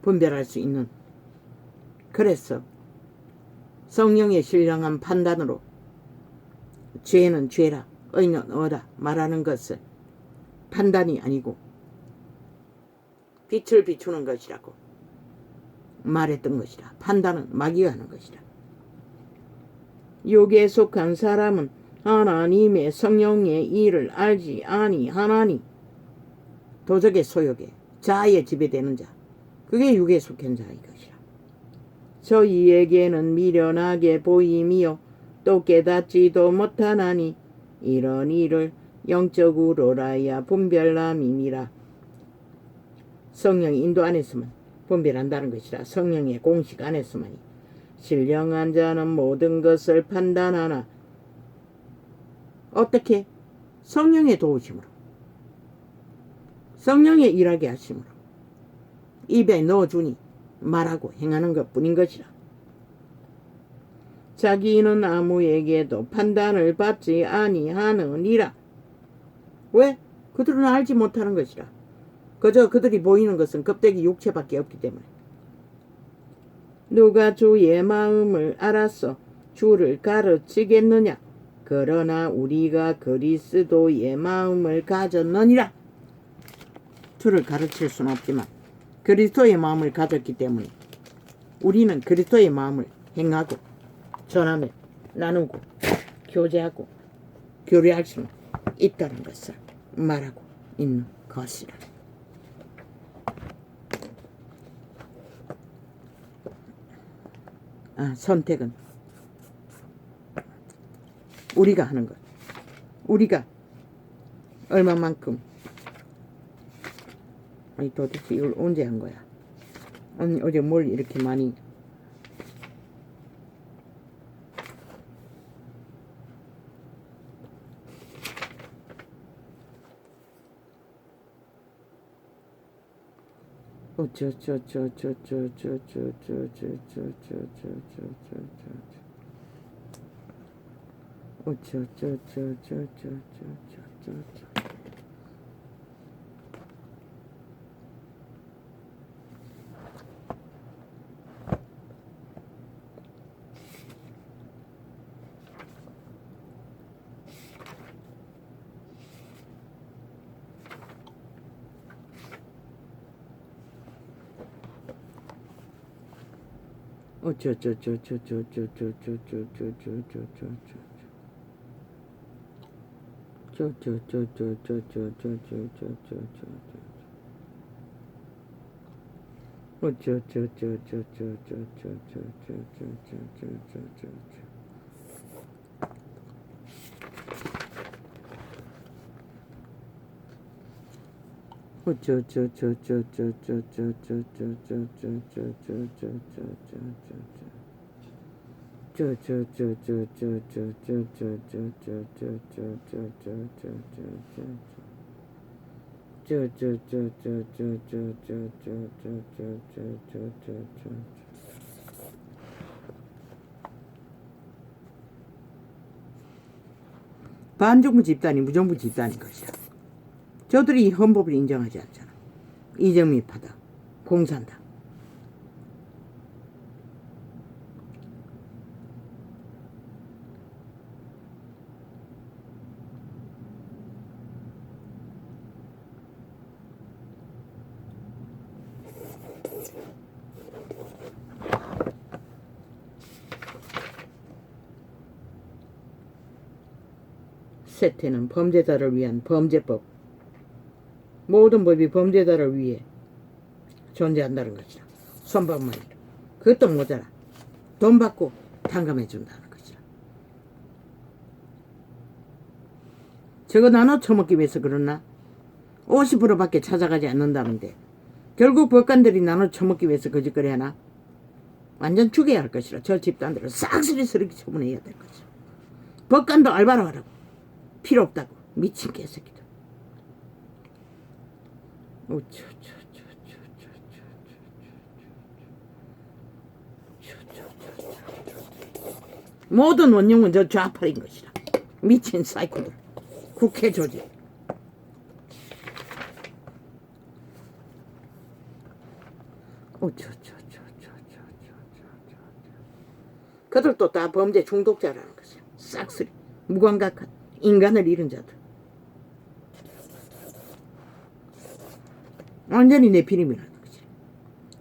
[SPEAKER 1] 분별할 수 있는, 그래서 성령의 신령한 판단으로 죄는 죄라 의는 어라 말하는 것은 판단이 아니고 빛을 비추는 것이라고 말했던 것이라. 판단은 마귀가 하는 것이라. 육에 속한 사람은 하나님의 성령의 일을 알지 아니하나니 도적의 소욕에 자아에 지배되는 자, 그게 육에 속한 자의 것이라. 저희에게는 미련하게 보임이요 또 깨닫지도 못하나니 이런 일을 영적으로라야 분별함이니라. 성령의 인도 안에서만 분별한다는 것이라. 성령의 공식 안에서만이. 신령한 자는 모든 것을 판단하나 어떻게? 성령의 도우심으로, 성령의 일하게 하심으로 입에 넣어주니 말하고 행하는 것뿐인 것이라. 자기는 아무에게도 판단을 받지 아니하느니라. 왜? 그들은 알지 못하는 것이라. 그저 그들이 보이는 것은 껍데기 육체밖에 없기 때문에. 누가 주의 마음을 알아서 주를 가르치겠느냐? 그러나 우리가 그리스도의 마음을 가졌느니라. 주를 가르칠 수는 없지만 그리스도의 마음을 가졌기 때문에 우리는 그리스도의 마음을 행하고 전하며 나누고 교제하고 교류할 수는 있다는 것을 말하고 있는 것이라. 선택은 우리가 하는 것. 우리가 얼마만큼. 아니 도대체 이걸 언제 한 거야? 아니 어제 뭘 이렇게 많이. 반정부 집단이 무정부 집단인 것이야. 저들이 이 헌법을 인정하지 않잖아. 이정미파다, 공산당. 세태는 범죄자를 위한 범죄법. 모든 법이 범죄자를 위해 존재한다는 것이라. 손방망이로. 그것도 모자라. 돈 받고 탕감해 준다는 것이라. 저거 나눠 처먹기 위해서 그러나? 50%밖에 찾아가지 않는다는데 결국 법관들이 나눠 처먹기 위해서 거짓거리 하나? 완전 죽여야 할 것이라. 저 집단들을 싹쓸이 쓰레기 처분해야 될 것이라. 법관도 알바로 하라고. 필요 없다고. 미친 개새끼들. 모든 원흉은 저 좌파인 것이라. 미친 사이코들. 국회 조직. 그들도 다 범죄 중독자라는 것이야. 싹쓸이 무감각한 인간을 잃은 자들. 완전히 네피림이라는 거지.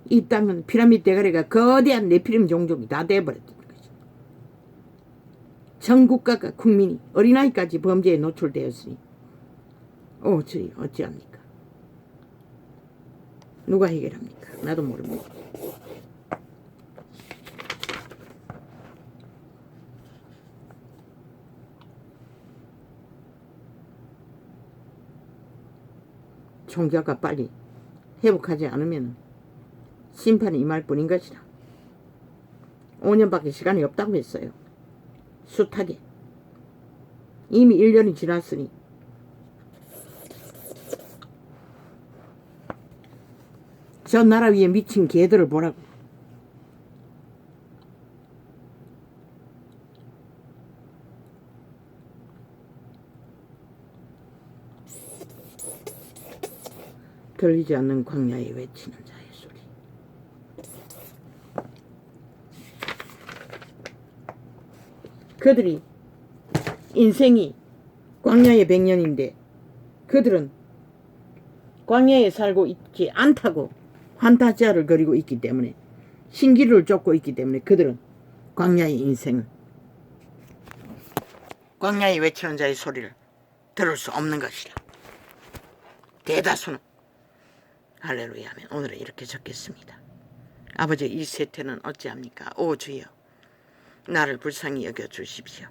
[SPEAKER 1] 이 땅은 피라미드 대가리가 거대한 네피림 종족이 다 돼버렸다는 거지. 전 국가가 국민이 어린아이까지 범죄에 노출되었으니 저희 어찌합니까? 누가 해결합니까? 나도 모릅니다. 총자가 빨리 회복하지 않으면 심판이 임할 뿐인 것이다. 5년밖에 시간이 없다고 했어요. 숱하게. 이미 1년이 지났으니 저 나라 위에 미친 개들을 보라고. 들리지 않는 광야에 외치는 자의 소리. 그들이 인생이 광야의 100년인데 그들은 광야에 살고 있지 않다고 판타지아를 그리고 있기 때문에, 신기루를 쫓고 있기 때문에 그들은 광야의 인생을, 광야에 외치는 자의 소리를 들을 수 없는 것이라. 대다수는. 할렐루야 하면 오늘은 이렇게 적겠습니다. 아버지, 이 세태는 어찌합니까? 오 주여, 나를 불쌍히 여겨 주십시오.